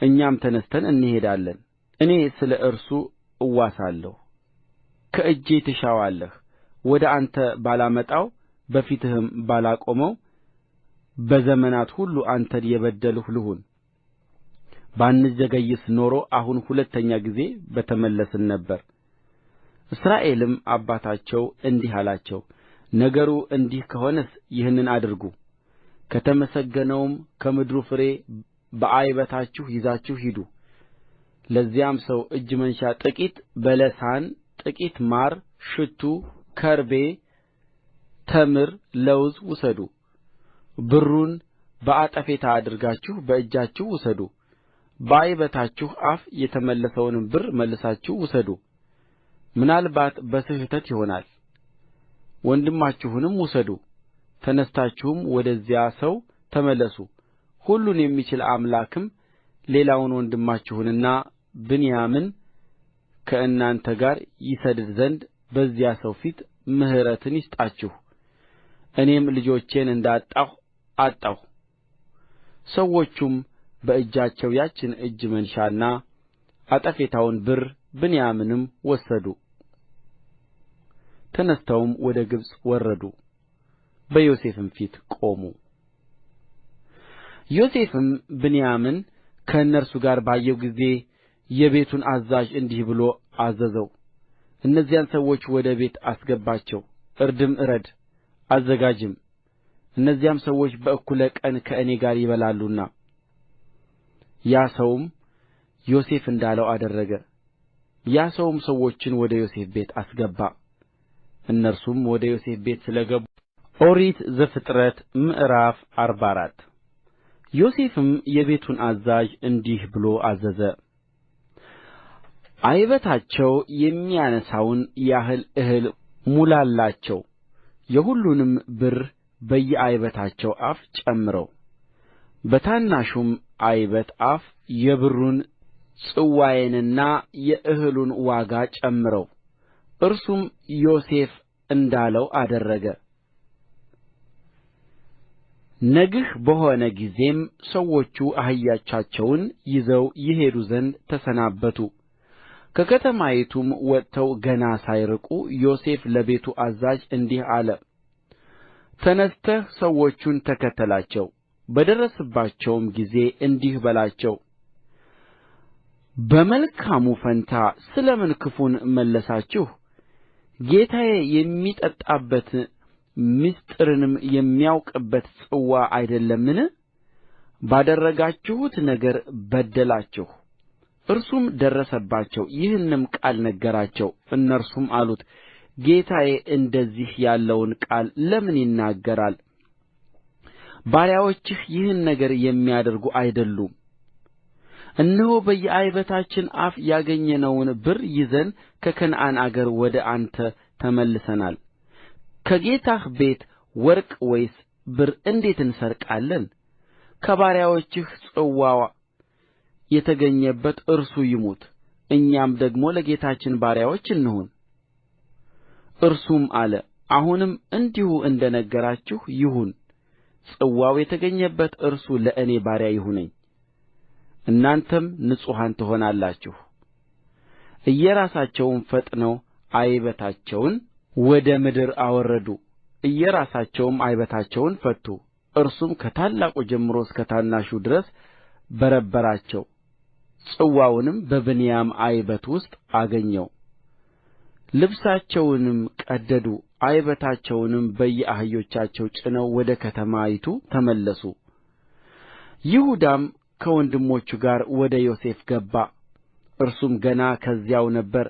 እኛም ተነሥተን እንሄዳለን እኔ ስለ እርሱ እዋሳለሁ ከእጄ ትሻዋለህ ወደ አንተ ባላመጣው በፊትህም ባላቆመው በዘመናት ሁሉ አንተን የበደልሁ ልሁን ባንዘገይስ ኖሮ አሁን ሁለተኛ ጊዜ በተመለስን ነበር እስራኤልም አባታቸው እንዲህ አላቸው ነገሩ እንዲህ ከሆነስ ይህንን አድርጉ ከተመሰገነውም ከምድሩ ፍሬ በዓይበታችሁ ይዛችሁ ሂዱ ለዚያም ሰው እጅ መንሻ ጥቂት በለሳን ጥቂት ማር ሽቱ ከርቤ ተምር ለውዝ ውሰዱ ብሩን በአጠፌታ አድርጋችሁ በእጃችሁ ውሰዱ በዓይበታችሁ አፍ የተመለሰውንም ብር መልሳችሁ ውሰዱ ምናልባት በስሕተት ይሆናል ወንድማችሁንም ውሰዱ ተነሥታችሁም ወደዚያ ሰው ተመለሱ ሁሉን የሚችል አምላክም ሌላውን ወንድማችሁንና ብንያምን ከእናንተ ጋር ይሰድድ ዘንድ በዚያ ሰው ፊት ምሕረትን ይስጣችሁ እኔም ልጆቼን እንዳጣሁ አጣሁ ሰዎቹም በእጃቸው ያችን እጅ መንሻና አጠፌታውን ብር ብንያምንም ወሰዱ ተነሥተውም ወደ ግብፅ ወረዱ በዮሴፍም ፊት ቆሙ ዮሴፍም ብንያምን ከእነርሱ ጋር ባየው ጊዜ የቤቱን አዛዥ እንዲህ ብሎ አዘዘው እነዚያን ሰዎች ወደ ቤት አስገባቸው እርድም እረድ አዘጋጅም እነዚያም ሰዎች በእኩለ ቀን ከእኔ ጋር ይበላሉና ያ ሰውም ዮሴፍ እንዳለው አደረገ ያ ሰውም ሰዎቹን ወደ ዮሴፍ ቤት አስገባ እነርሱም ወደ ዮሴፍ ቤት ስለ ገቡ ኦሪት ዘፍጥረት ምዕራፍ 44 ዮሴፍም የቤቱን አዛዥ እንዲህ ብሎ አዘዘ ዓይበታቸው የሚያነሣውን ያህል እህል ሙላላቸው የሁሉንም ብር በየዓይበታቸው አፍ ጨምረው በታናሹም ዓይበት አፍ የብሩን ጽዋዬንና የእህሉን ዋጋ ጨምረው እርሱም ዮሴፍ እንዳለው አደረገ ነግህ በሆነ ጊዜም ሰዎቹ አህዮቻቸውን ይዘው ይሄዱ ዘንድ ተሰናበቱ ከከተማይቱም ወጥተው ገና ሳይርቁ ዮሴፍ ለቤቱ አዛዥ እንዲህ አለ ተነሥተህ ሰዎቹን ተከተላቸው በደረስባቸውም ጊዜ እንዲህ በላቸው በመልካሙ ፋንታ ስለ ምን ክፉን መለሳችሁ ጌታዬ የሚጠጣበት ምሥጢርንም የሚያውቅበት ጽዋ አይደለምን ባደረጋችሁት ነገር በደላችሁ እርሱም ደረሰባቸው ይህንም ቃል ነገራቸው እነርሱም አሉት ጌታዬ እንደዚህ ያለውን ቃል ለምን ይናገራል ባሪያዎችህ ይህን ነገር የሚያደርጉ አይደሉም እነሆ በየዓይበታችን አፍ ያገኘነውን ብር ይዘን ከከነዓን አገር ወደ አንተ ተመልሰናል ከጌታህ ቤት ወርቅ ወይስ ብር እንዴት እንሰርቃለን ከባሪያዎችህ ጽዋ የተገኘበት እርሱ ይሙት እኛም ደግሞ ለጌታችን ባሪያዎች እንሁን እርሱም አለ አሁንም እንዲሁ እንደ ነገራችሁ ይሁን ጽዋው የተገኘበት እርሱ ለእኔ ባሪያ ይሁነኝ እናንተም ንጹሐን ትሆናላችሁ እየራሳቸውም ፈጥነው ዓይበታቸውን ወደ ምድር አወረዱ እየራሳቸውም ዓይበታቸውን ፈቱ እርሱም ከታላቁ ጀምሮ እስከ ታናሹ ድረስ በረበራቸው ጽዋውንም በብንያም ዓይበት ውስጥ አገኘው ልብሳቸውንም ቀደዱ ዓይበታቸውንም በየአህዮቻቸው ጭነው ወደ ከተማይቱ ተመለሱ ይሁዳም ከወንድሞቹ ጋር ወደ ዮሴፍ ገባ እርሱም ገና ከዚያው ነበረ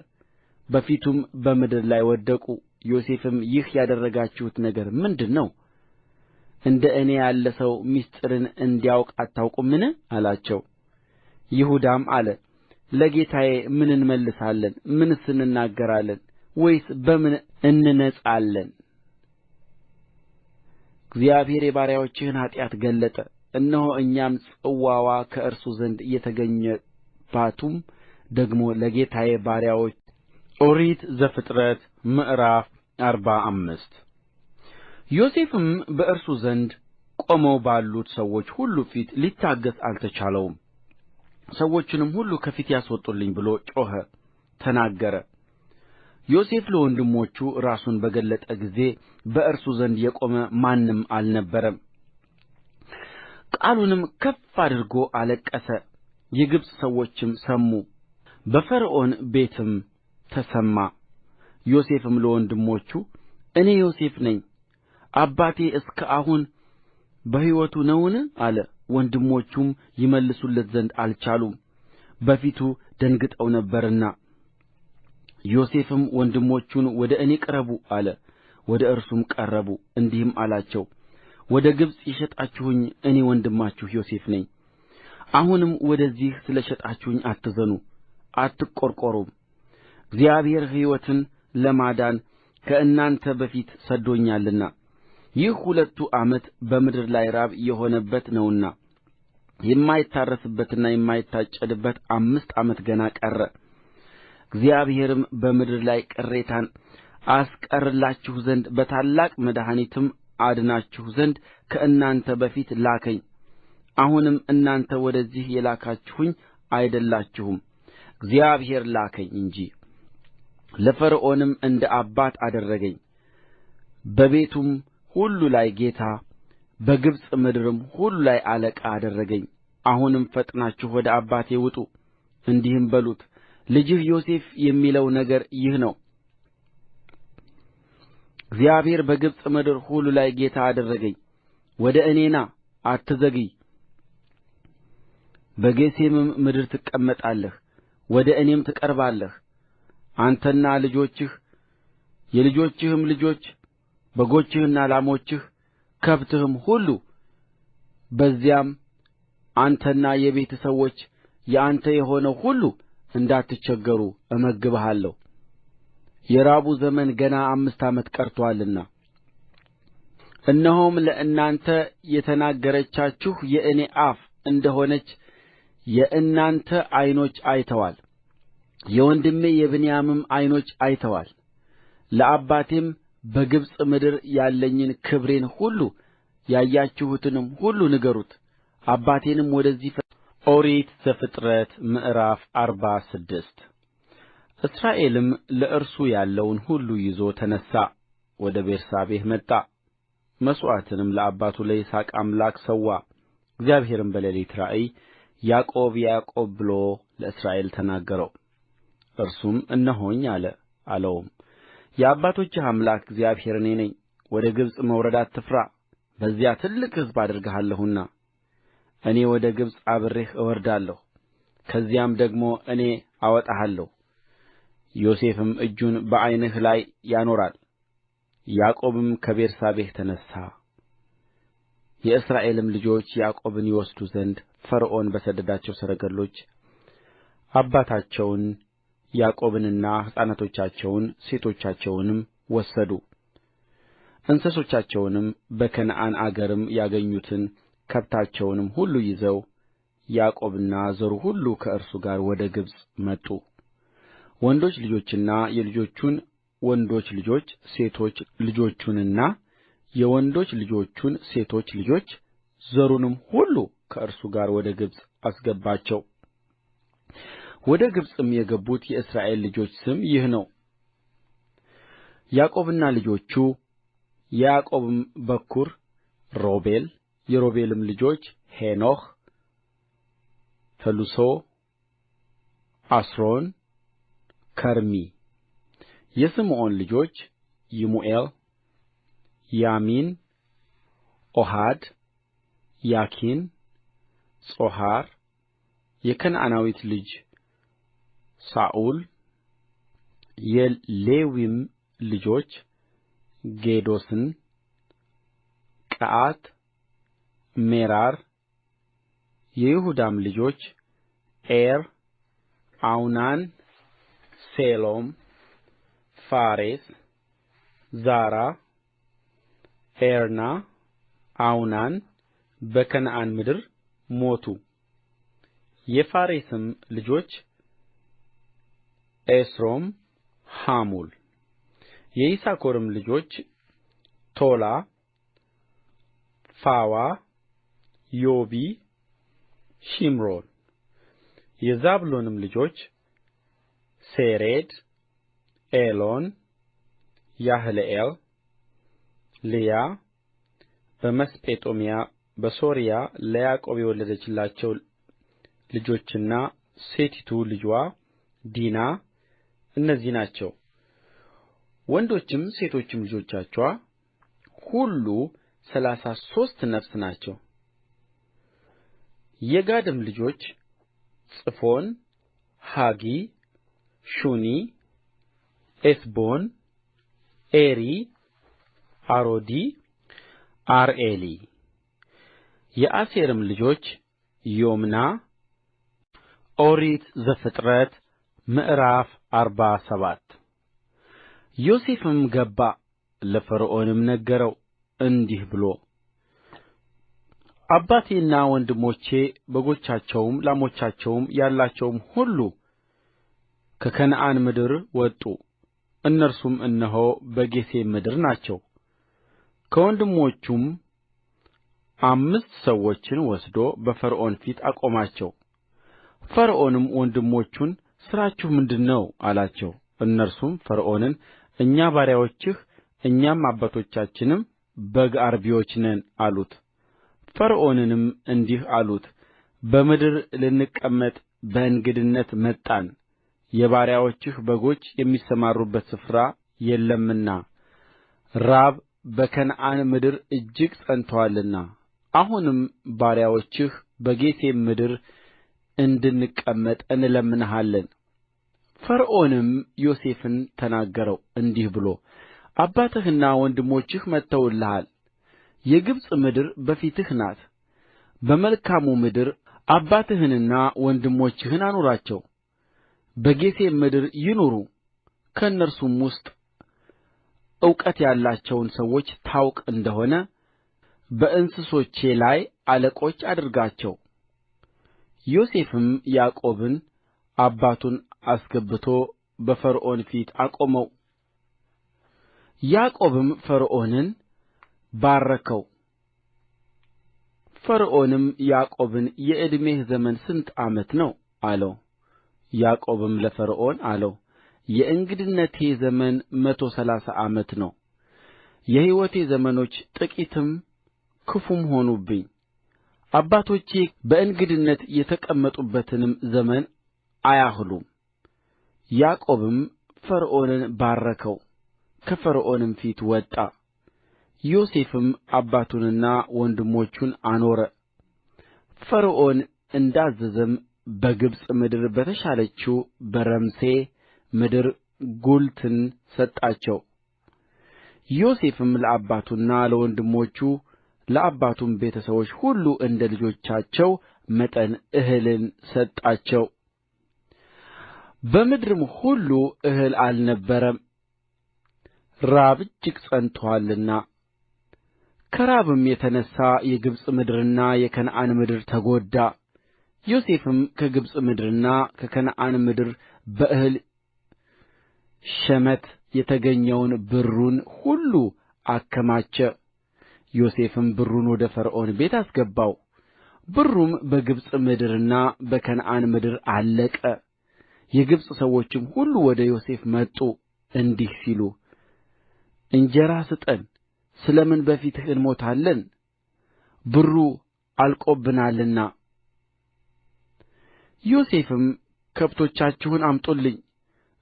በፊቱም በምድር ላይ ወደቁ ዮሴፍም ይህ ያደረጋችሁት ነገር ምንድር ነው እንደ እኔ ያለ ሰው ምሥጢርን እንዲያውቅ አታውቁምን አላቸው ይሁዳም አለ ለጌታዬ ምን እንመልሳለን ምንስ እንናገራለን ወይስ በምን እንነጻለን እግዚአብሔር የባሪያዎችህን ኃጢአት ገለጠ እነሆ እኛም ጽዋዋ ከእርሱ ዘንድ የተገኘባቱም ደግሞ ለጌታዬ ባሪያዎች ኦሪት ዘፍጥረት ምዕራፍ 45 ዮሴፍም በእርሱ ዘንድ ቆመው ባሉት ሰዎች ሁሉ ፊት ሊታገሥ አልተቻለውም። ሰዎቹንም ሁሉ ከፊቴ አስወጡልኝ ብሎ ጮኸ፣ ተናገረ። ዮሴፍ ለወንድሞቹ ራሱን በገለጠ ጊዜ በእርሱ ዘንድ የቆመ ማንም አልነበረም። ቃሉንም ከፍ አድርጎ አለቀሰ። የግብፅ ሰዎችም ሰሙ፣ በፈርዖን ቤትም ተሰማ። ዮሴፍም ለወንድሞቹ እኔ ዮሴፍ ነኝ፣ አባቴ እስከ አሁን በሕይወቱ ነውን? አለ። ወንድሞቹም ይመልሱለት ዘንድ አልቻሉም፣ በፊቱ ደንግጠው ነበርና። ዮሴፍም ወንድሞቹን ወደ እኔ ቅረቡ አለ። ወደ እርሱም ቀረቡ፣ እንዲህም አላቸው፣ ወደ ግብፅ የሸጣችሁኝ እኔ ወንድማችሁ ዮሴፍ ነኝ። አሁንም ወደዚህ ስለ ሸጣችሁኝ አትዘኑ፣ አትቈርቈሩም። እግዚአብሔር ሕይወትን ለማዳን ከእናንተ በፊት ሰድዶኛልና ይህ ሁለቱ ዓመት በምድር ላይ ራብ የሆነበት ነውና የማይታረስበትና የማይታጨድበት 5 ዓመት ገና ቀረ። እግዚአብሔርም በምድር ላይ ቅሬታን አስቀርላችሁ ዘንድ በታላቅ መድኃኒትም አድናችሁ ዘንድ ከእናንተ በፊት ላከኝ። አሁንም እናንተ ወደዚህ የላካችሁኝ አይደላችሁም፣ እግዚአብሔር ላከኝ እንጂ። ለፈርዖንም እንደ አባት አደረገኝ፣ በቤቱም ሁሉ ላይ ጌታ፣ በግብፅ ምድርም ሁሉ ላይ አለቃ አደረገኝ። አሁንም ፈጥናችሁ ወደ አባቴ ውጡ፣ እንዲህም በሉት፣ ልጅህ ዮሴፍ የሚለው ነገር ይህ ነው። እግዚአብሔር በግብፅ ምድር ሁሉ ላይ ጌታ አደረገኝ። ወደ እኔ ና፣ አትዘግይ። በጌሤምም ምድር ትቀመጣለህ፣ ወደ እኔም ትቀርባለህ። አንተና ልጆችህ የልጆችህም ልጆች፣ በጎችህና ላሞችህ፣ ከብትህም ሁሉ፣ በዚያም አንተና የቤትህ ሰዎች የአንተ የሆነው ሁሉ እንዳትቸገሩ እመግብሃለሁ። የራቡ ዘመን ገና 5 ዓመት ቀርቶአልና። እነሆም ለእናንተ የተናገረቻችሁ የእኔ አፍ እንደ ሆነች የእናንተ ዓይኖች አይተዋል፣ የወንድሜ የብንያምም ዓይኖች አይተዋል። ለአባቴም በግብፅ ምድር ያለኝን ክብሬን ሁሉ ያያችሁትንም ሁሉ ንገሩት። አባቴንም ወደዚህ ኦሪት ዘፍጥረት ምዕራፍ 46 እስራኤልም ለእርሱ ያለውን ሁሉ ይዞ ተነሣ፣ ወደ ቤርሳቤህ መጣ። መሥዋዕትንም ለአባቱ ለይስሐቅ አምላክ ሠዋ። እግዚአብሔርም በሌሊት ራእይ ያዕቆብ ያዕቆብ ብሎ ለእስራኤል ተናገረው። እርሱም እነሆኝ አለ። አለውም የአባቶችህ አምላክ እግዚአብሔር እኔ ነኝ። ወደ ግብፅ መውረድ አትፍራ፣ በዚያ ትልቅ ሕዝብ አደርግሃለሁና። እኔ ወደ ግብፅ አብሬህ እወርዳለሁ፣ ከዚያም ደግሞ እኔ አወጣሃለሁ። ዮሴፍም እጁን በዓይንህ ላይ ያኖራል። ያዕቆብም ከቤርሳቤህ ተነሣ። የእስራኤልም ልጆች ያዕቆብን ይወስዱ ዘንድ ፈርዖን በሰደዳቸው ሰረገሎች አባታቸውን ያዕቆብንና ሕፃናቶቻቸውን ሴቶቻቸውንም ወሰዱ። እንስሶቻቸውንም በከነዓን አገርም ያገኙትን ከብታቸውንም ሁሉ ይዘው ያዕቆብና ዘሩ ሁሉ ከእርሱ ጋር ወደ ግብፅ መጡ። ወንዶች ልጆቹንና የልጆቹን ወንዶች ልጆች፣ ሴቶች ልጆቹንና የወንዶች ልጆቹን ሴቶች ልጆች፣ ዘሩንም ሁሉ ከእርሱ ጋር ወደ ግብፅ አስገባቸው። ወደ ግብፅም የገቡት የእስራኤል ልጆች ስም ይህ ነው፣ ያዕቆብና ልጆቹ። የያዕቆብም በኵር ሮቤል፣ የሮቤልም ልጆች ሄኖኅ፣ ፈሉሶ፣ አስሮን፣ ከርሚ። የስምዖን ልጆች ይሙኤል፣ ያሚን፣ ኦሃድ፣ ያኪን፣ ጾሐር። የከነዓናዊት ልጅ ሳኡል። የሌዊም ልጆች ጌዶስን፣ ቀዓት፣ ሜራር። የይሁዳም ልጆች ዔር፣ አውናን፣ ሴሎም፣ ፋሬስ፣ ዛራ፣ ዔርና አውናን በከነዓን ምድር ሞቱ። የፋሬስም ልጆች ኤስሮም፣ ሐሙል። የይሳኮርም ልጆች ቶላ፣ ፉዋ ዮቢ ሺምሮን የዛብሎንም ልጆች ሴሬድ ኤሎን ያህልኤል ልያ በመስጴጦምያ በሶርያ ለያዕቆብ የወለደቻቸው ልጆችና ሴቲቱ ልጅዋ ዲና እነዚህ ናቸው። ወንዶችም ሴቶችም ልጆቻቸው ሁሉ 33 ነፍስ ናቸው። የጋድም ልጆች ጽፎን ሐጊ ሹኒ ኤስቦን ኤሪ አሮዲ አርኤሊ የአሴርም ልጆች ዪምና ኦሪት ዘፍጥረት ምዕራፍ 47 ዮሴፍም ገባ ለፈርዖንም ነገረው እንዲህ ብሎ አባቴና ወንድሞቼ በጎቻቸውም ላሞቻቸውም ያላቸውም ሁሉ ከከነዓን ምድር ወጡ እነርሱም እነሆ በጌሤም ምድር ናቸው ከወንድሞቹም 5 ሰዎችን ወስዶ በፈርዖን ፊት አቆማቸው ፈርዖንም ወንድሞቹን ሥራችሁ ምንድር ነው አላቸው እነርሱም ፈርዖንን እኛ ባሪያዎችህ እኛም አባቶቻችንም በግ አርቢዎች ነን አሉት ፈርዖንንም እንዲህ አሉት በምድር ልንቀመጥ በእንግድነት መጣን የባሪያዎችህ በጎች የሚሰማሩበት ስፍራ የለምና ራብ በከነዓን ምድር እጅግ ጸንቶአልና አሁንም ባሪያዎችህ በጌሤም ምድር እንድንቀመጥ እንለምንሃለን ፈርዖንም ዮሴፍን ተናገረው እንዲህ ብሎ አባትህና ወንድሞችህ መጥተውልሃል የግብፅ ምድር በፊትህ ናት በመልካሙ ምድር አባትህንና ወንድሞችህን አኑራቸው በጌሤም ምድር ይኑሩ ከእነርሱም ውስጥ እውቀት ያላቸውን ሰዎች ታውቅ እንደ ሆነ በእንስሶቼ ላይ አለቆች አድርጋቸው ዮሴፍም ያዕቆብን አባቱን አስገብቶ በፈርዖን ፊት አቆመው ያዕቆብም ፈርዖንን ባረከው ፈርዖንም ያዕቆብን የዕድሜህ ዘመን ስንት ዓመት ነው አለው ያዕቆብም ለፈርዖን አለው የእንግድነቴ ዘመን 130 ዓመት ነው የሕይወቴ ዘመኖች ጥቂትም ክፉም ሆኑብኝ አባቶቼ በእንግድነት የተቀመጡበትንም ዘመን አያህሉም ያዕቆብም ፈርዖንን ባረከው ከፈርዖንም ፊት ወጣ ዮሴፍም አባቱንና ወንድሞቹን አኖረ ፈርዖን እንዳዘዘም በግብፅ ምድር በተሻለችው በራምሴ ምድር ጉልትን ሰጣቸው ዮሴፍም ለአባቱና ለወንድሞቹ ለአባቱም ቤተ ሰቦች ሁሉ እንደ ልጆቻቸው መጠን እህልን ሰጣቸው በምድርም ሁሉ እህል አልነበረም ራብ እጅግ ጸንቶአልና ከራብም የተነሣ የግብፅ ምድርና የከነዓን ምድር ተጎዳ ዮሴፍም ከግብፅ ምድርና ከከነዓን ምድር በእህል ሸመት የተገኘውን ብሩን ሁሉ አከማቸ ዮሴፍም ብሩን ወደ ፈርዖን ቤት አስገባው ብሩም በግብፅ ምድርና በከነዓን ምድር አለቀ የግብፅ ሰዎችም ሁሉ ወደ ዮሴፍ መጡ እንዲህ ሲሉ እንጀራ ስጠን ስለ ምን በፊትህ እንሞታለን ብሩ አልቆብናልና ዮሴፍም ከብቶቻችሁን አምጡልኝ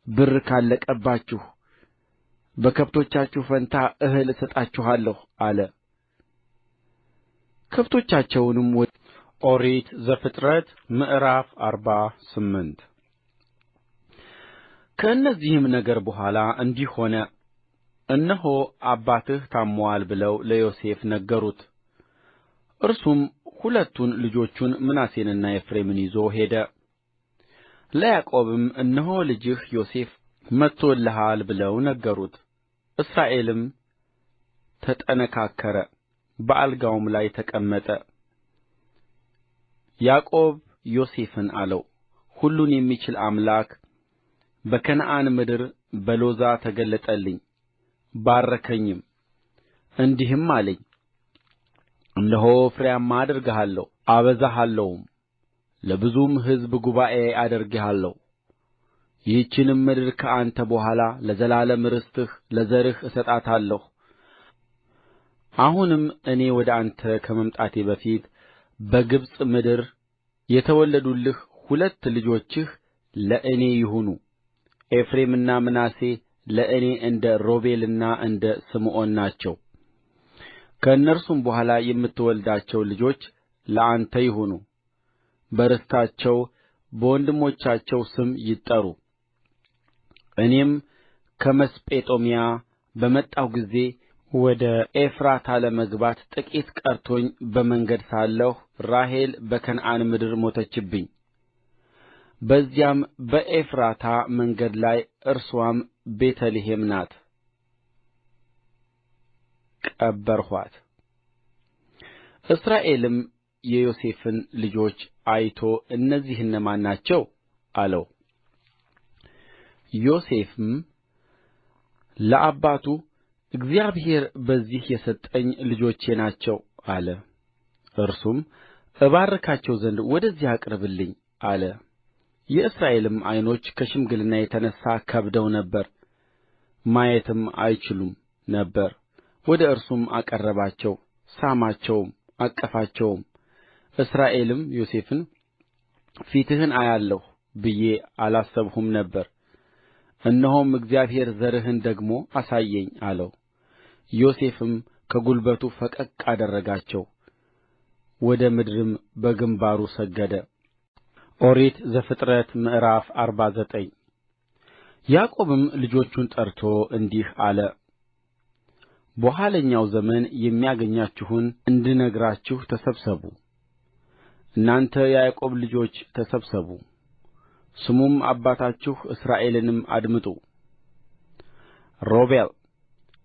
ብር ካለቀባችሁ በከብቶቻችሁ ፋንታ እህል እሰጣችኋለሁ አለ ከብቶቻቸውንም ኦሪት ዘፍጥረት ምዕራፍ 48 ከእነዚህም ነገር በኋላ እንዲህ ሆነ እነሆ አባትህ ታምሞአል ብለው ለዮሴፍ ነገሩት እርሱም ሁለቱን ልጆቹን ምናሴንና ኤፍሬምን ይዞ ሄደ ለያዕቆብም እነሆ ልጅህ ዮሴፍ መጥቶልሃል ብለው ነገሩት እስራኤልም ተጠነካከረ በአልጋውም ላይ ተቀመጠ ያዕቆብ ዮሴፍን አለው ሁሉን የሚችል አምላክ በከነዓን ምድር በሎዛ ተገለጠልኝ ባረከኝም እንዲህም አለኝ እነሆ ፍሬያማ አደርግሃለሁ አበዛሃለሁም፣ ለብዙም ሕዝብ ጉባኤ አደርግሃለሁ። ይህችንም ምድር ከአንተ በኋላ ለዘላለም ርስትህ ለዘርህ እሰጣታለሁ። አሁንም እኔ ወደ አንተ ከመምጣቴ በፊት በግብፅ ምድር የተወለዱልህ ሁለት ልጆችህ ለእኔ ይሁኑ። ኤፍሬምና ምናሴ ለእኔ እንደ ሮቤልና እንደ ስምዖን ናቸው። ከእነርሱም በኋላ የምትወልዳቸው ልጆች ለአንተ ይሁኑ፣ በርስታቸው በወንድሞቻቸው ስም ይጠሩ። እኔም ከመስጴጦምያ በመጣሁ ጊዜ ወደ ኤፍራታ ለመግባት ጥቂት ቀርቶኝ በመንገድ ሳለሁ ራሔል በከነዓን ምድር ሞተችብኝ። በዚያም በኤፍራታ መንገድ ላይ እርስዋም ቤተ ልሔም ናት፣ ቀበርኋት። እስራኤልም የዮሴፍን ልጆች አይቶ እነዚህ እነማን ናቸው አለው። ዮሴፍም ለአባቱ እግዚአብሔር በዚህ የሰጠኝ ልጆቼ ናቸው አለ። እርሱም እባርካቸው ዘንድ ወደዚህ አቅርብልኝ አለ። የእስራኤልም ዓይኖች ከሽምግልና የተነሣ ከብደው ነበር፣ ማየትም አይችሉም ነበር። ወደ እርሱም አቀረባቸው፣ ሳማቸውም፣ አቀፋቸውም። እስራኤልም ዮሴፍን ፊትህን አያለሁ ብዬ አላሰብሁም ነበር፣ እነሆም እግዚአብሔር ዘርህን ደግሞ አሳየኝ አለው። ዮሴፍም ከጕልበቱ ፈቀቅ አደረጋቸው፣ ወደ ምድርም በግምባሩ ሰገደ። ኦሪት ዘፍጥረት ምዕራፍ 49 ያዕቆብም ልጆቹን ጠርቶ እንዲህ አለ። በኋለኛው ዘመን የሚያገኛችሁን እንድነግራችሁ ተሰብሰቡ። እናንተ የያዕቆብ ልጆች ተሰብሰቡ፣ ስሙም አባታችሁ እስራኤልንም አድምጡ። ሮቤል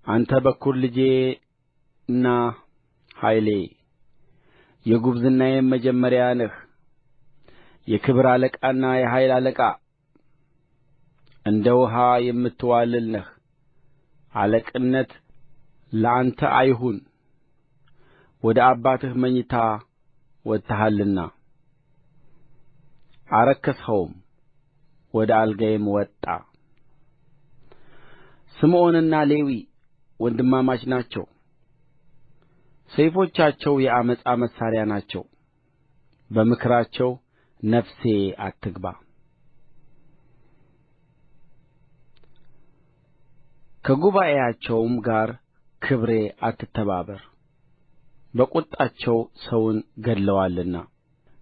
አንተ በኵር ልጄና ኃይሌ፣ የጕብዝናዬም መጀመሪያ ነህ። የክብር አለቃና የኃይል አለቃ፣ እንደ ውኃ የምትዋልል ነህ። አለቅነት ለአንተ አይሁን፣ ወደ አባትህ መኝታ ወጥተሃልና አረከስኸውም፣ ወደ አልጋዬም ወጣ። ስምዖንና ሌዊ ወንድማማች ናቸው፣ ሰይፎቻቸው የዓመፃ መሣሪያ ናቸው። በምክራቸው ነፍሴ አትግባ። ከጉባኤአቸውም ጋር ክብሬ አትተባበር። በቍጣቸው ሰውን ገድለዋልና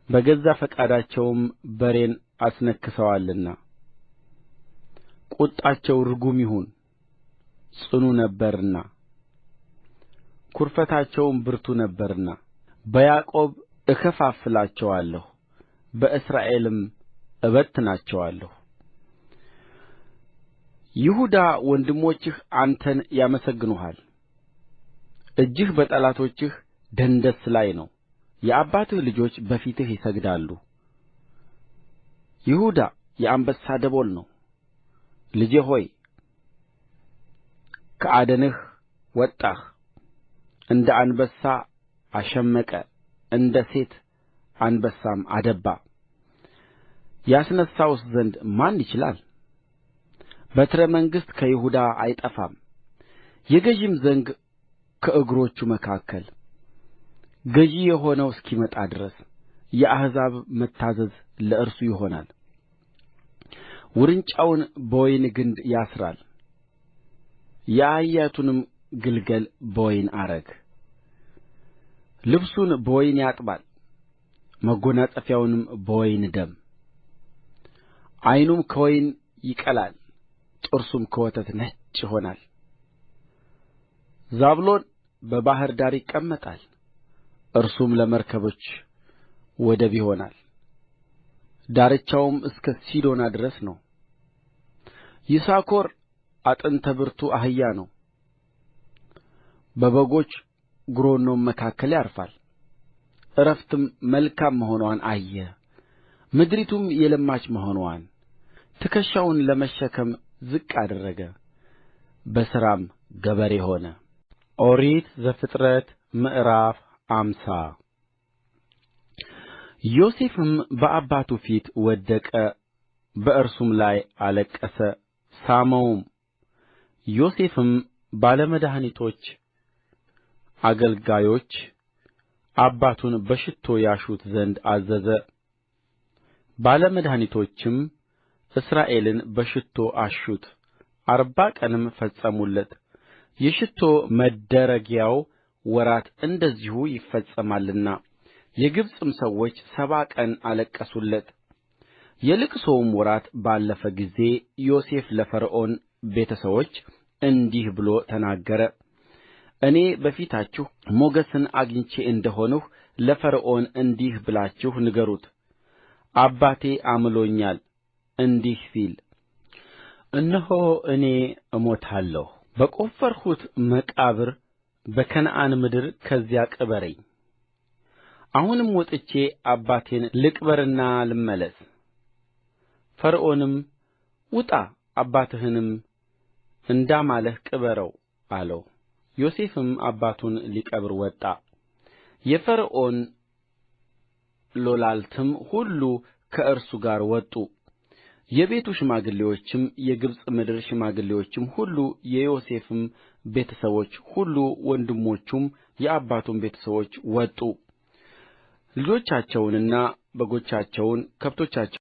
በገዛ ፈቃዳቸውም በሬን አስነክሰዋልና። ቍጣቸው ርጉም ይሁን፣ ጽኑ ነበርና ኵርፈታቸውም ብርቱ ነበርና። በያዕቆብ እከፋፍላቸዋለሁ፣ በእስራኤልም እበትናቸዋለሁ። ይሁዳ ወንድሞችህ አንተን ያመሰግኑሃል፣ እጅህ በጠላቶችህ ደንደስ ላይ ነው። የአባትህ ልጆች በፊትህ ይሰግዳሉ። ይሁዳ የአንበሳ ደቦል ነው። ልጄ ሆይ ከአደንህ ወጣህ። እንደ አንበሳ አሸመቀ፣ እንደ ሴት አንበሳም አደባ። ያስነሣውስ ዘንድ ማን ይችላል? በትረ መንግሥት ከይሁዳ አይጠፋም፣ የገዥም ዘንግ ከእግሮቹ መካከል። ገዥ የሆነው እስኪመጣ ድረስ የአሕዛብ መታዘዝ ለእርሱ ይሆናል። ውርንጫውን በወይን ግንድ ያስራል፣ የአህያይቱንም ግልገል በወይን አረግ። ልብሱን በወይን ያጥባል፣ መጐናጸፊያውንም በወይን ደም። ዓይኑም ከወይን ይቀላል፣ ጥርሱም ከወተት ነጭ ይሆናል። ዛብሎን በባሕር ዳር ይቀመጣል፣ እርሱም ለመርከቦች ወደብ ይሆናል። ዳርቻውም እስከ ሲዶና ድረስ ነው። ይሳኮር አጥንተ ብርቱ አህያ ነው፣ በበጎች ጕረኖም መካከል ያርፋል። ዕረፍትም መልካም መሆንዋን አየ፣ ምድሪቱም የለማች መሆንዋን። ትከሻውን ለመሸከም ዝቅ አደረገ፣ በሥራም ገበሬ ሆነ። ኦሪት ዘፍጥረት ምዕራፍ 50 ዮሴፍም በአባቱ ፊት ወደቀ በእርሱም ላይ አለቀሰ ሳመውም ዮሴፍም ባለመድኃኒቶች አገልጋዮች አባቱን በሽቱ ያሹት ዘንድ አዘዘ ባለመድኃኒቶችም እስራኤልን በሽቱ አሹት 40 ቀንም ፈጸሙለት የሽቱ መደረጊያው ወራት እንደዚሁ ይፈጸማልና የግብፅም ሰዎች 70 ቀን አለቀሱለት የልቅሶውም ወራት ባለፈ ጊዜ ዮሴፍ ለፈርዖን ቤተ ሰቦች እንዲህ ብሎ ተናገረ እኔ በፊታችሁ ሞገስን አግኝቼ እንደ ሆንሁ ለፈርዖን እንዲህ ብላችሁ ንገሩት አባቴ አምሎኛል እንዲህ ሲል እነሆ እኔ እሞታለሁ በቈፈርሁት መቃብር በከነዓን ምድር ከዚያ ቅበረኝ አሁንም ወጥቼ አባቴን ልቅበርና ልመለስ ፈርዖንም ውጣ አባትህንም እንዳማለህ ቅበረው አለው ዮሴፍም አባቱን ሊቀብር ወጣ የፈርዖን ሎላልትም ሁሉ ከእርሱ ጋር ወጡ የቤቱ ሽማግሌዎችም የግብፅ ምድር ሽማግሌዎችም ሁሉ የዮሴፍም ቤተ ሰቦች ሁሉ ወንድሞቹም የአባቱም ቤተ ሰቦች ወጡ ልጆቻቸውንና በጎቻቸውን ከብቶቻቸውንም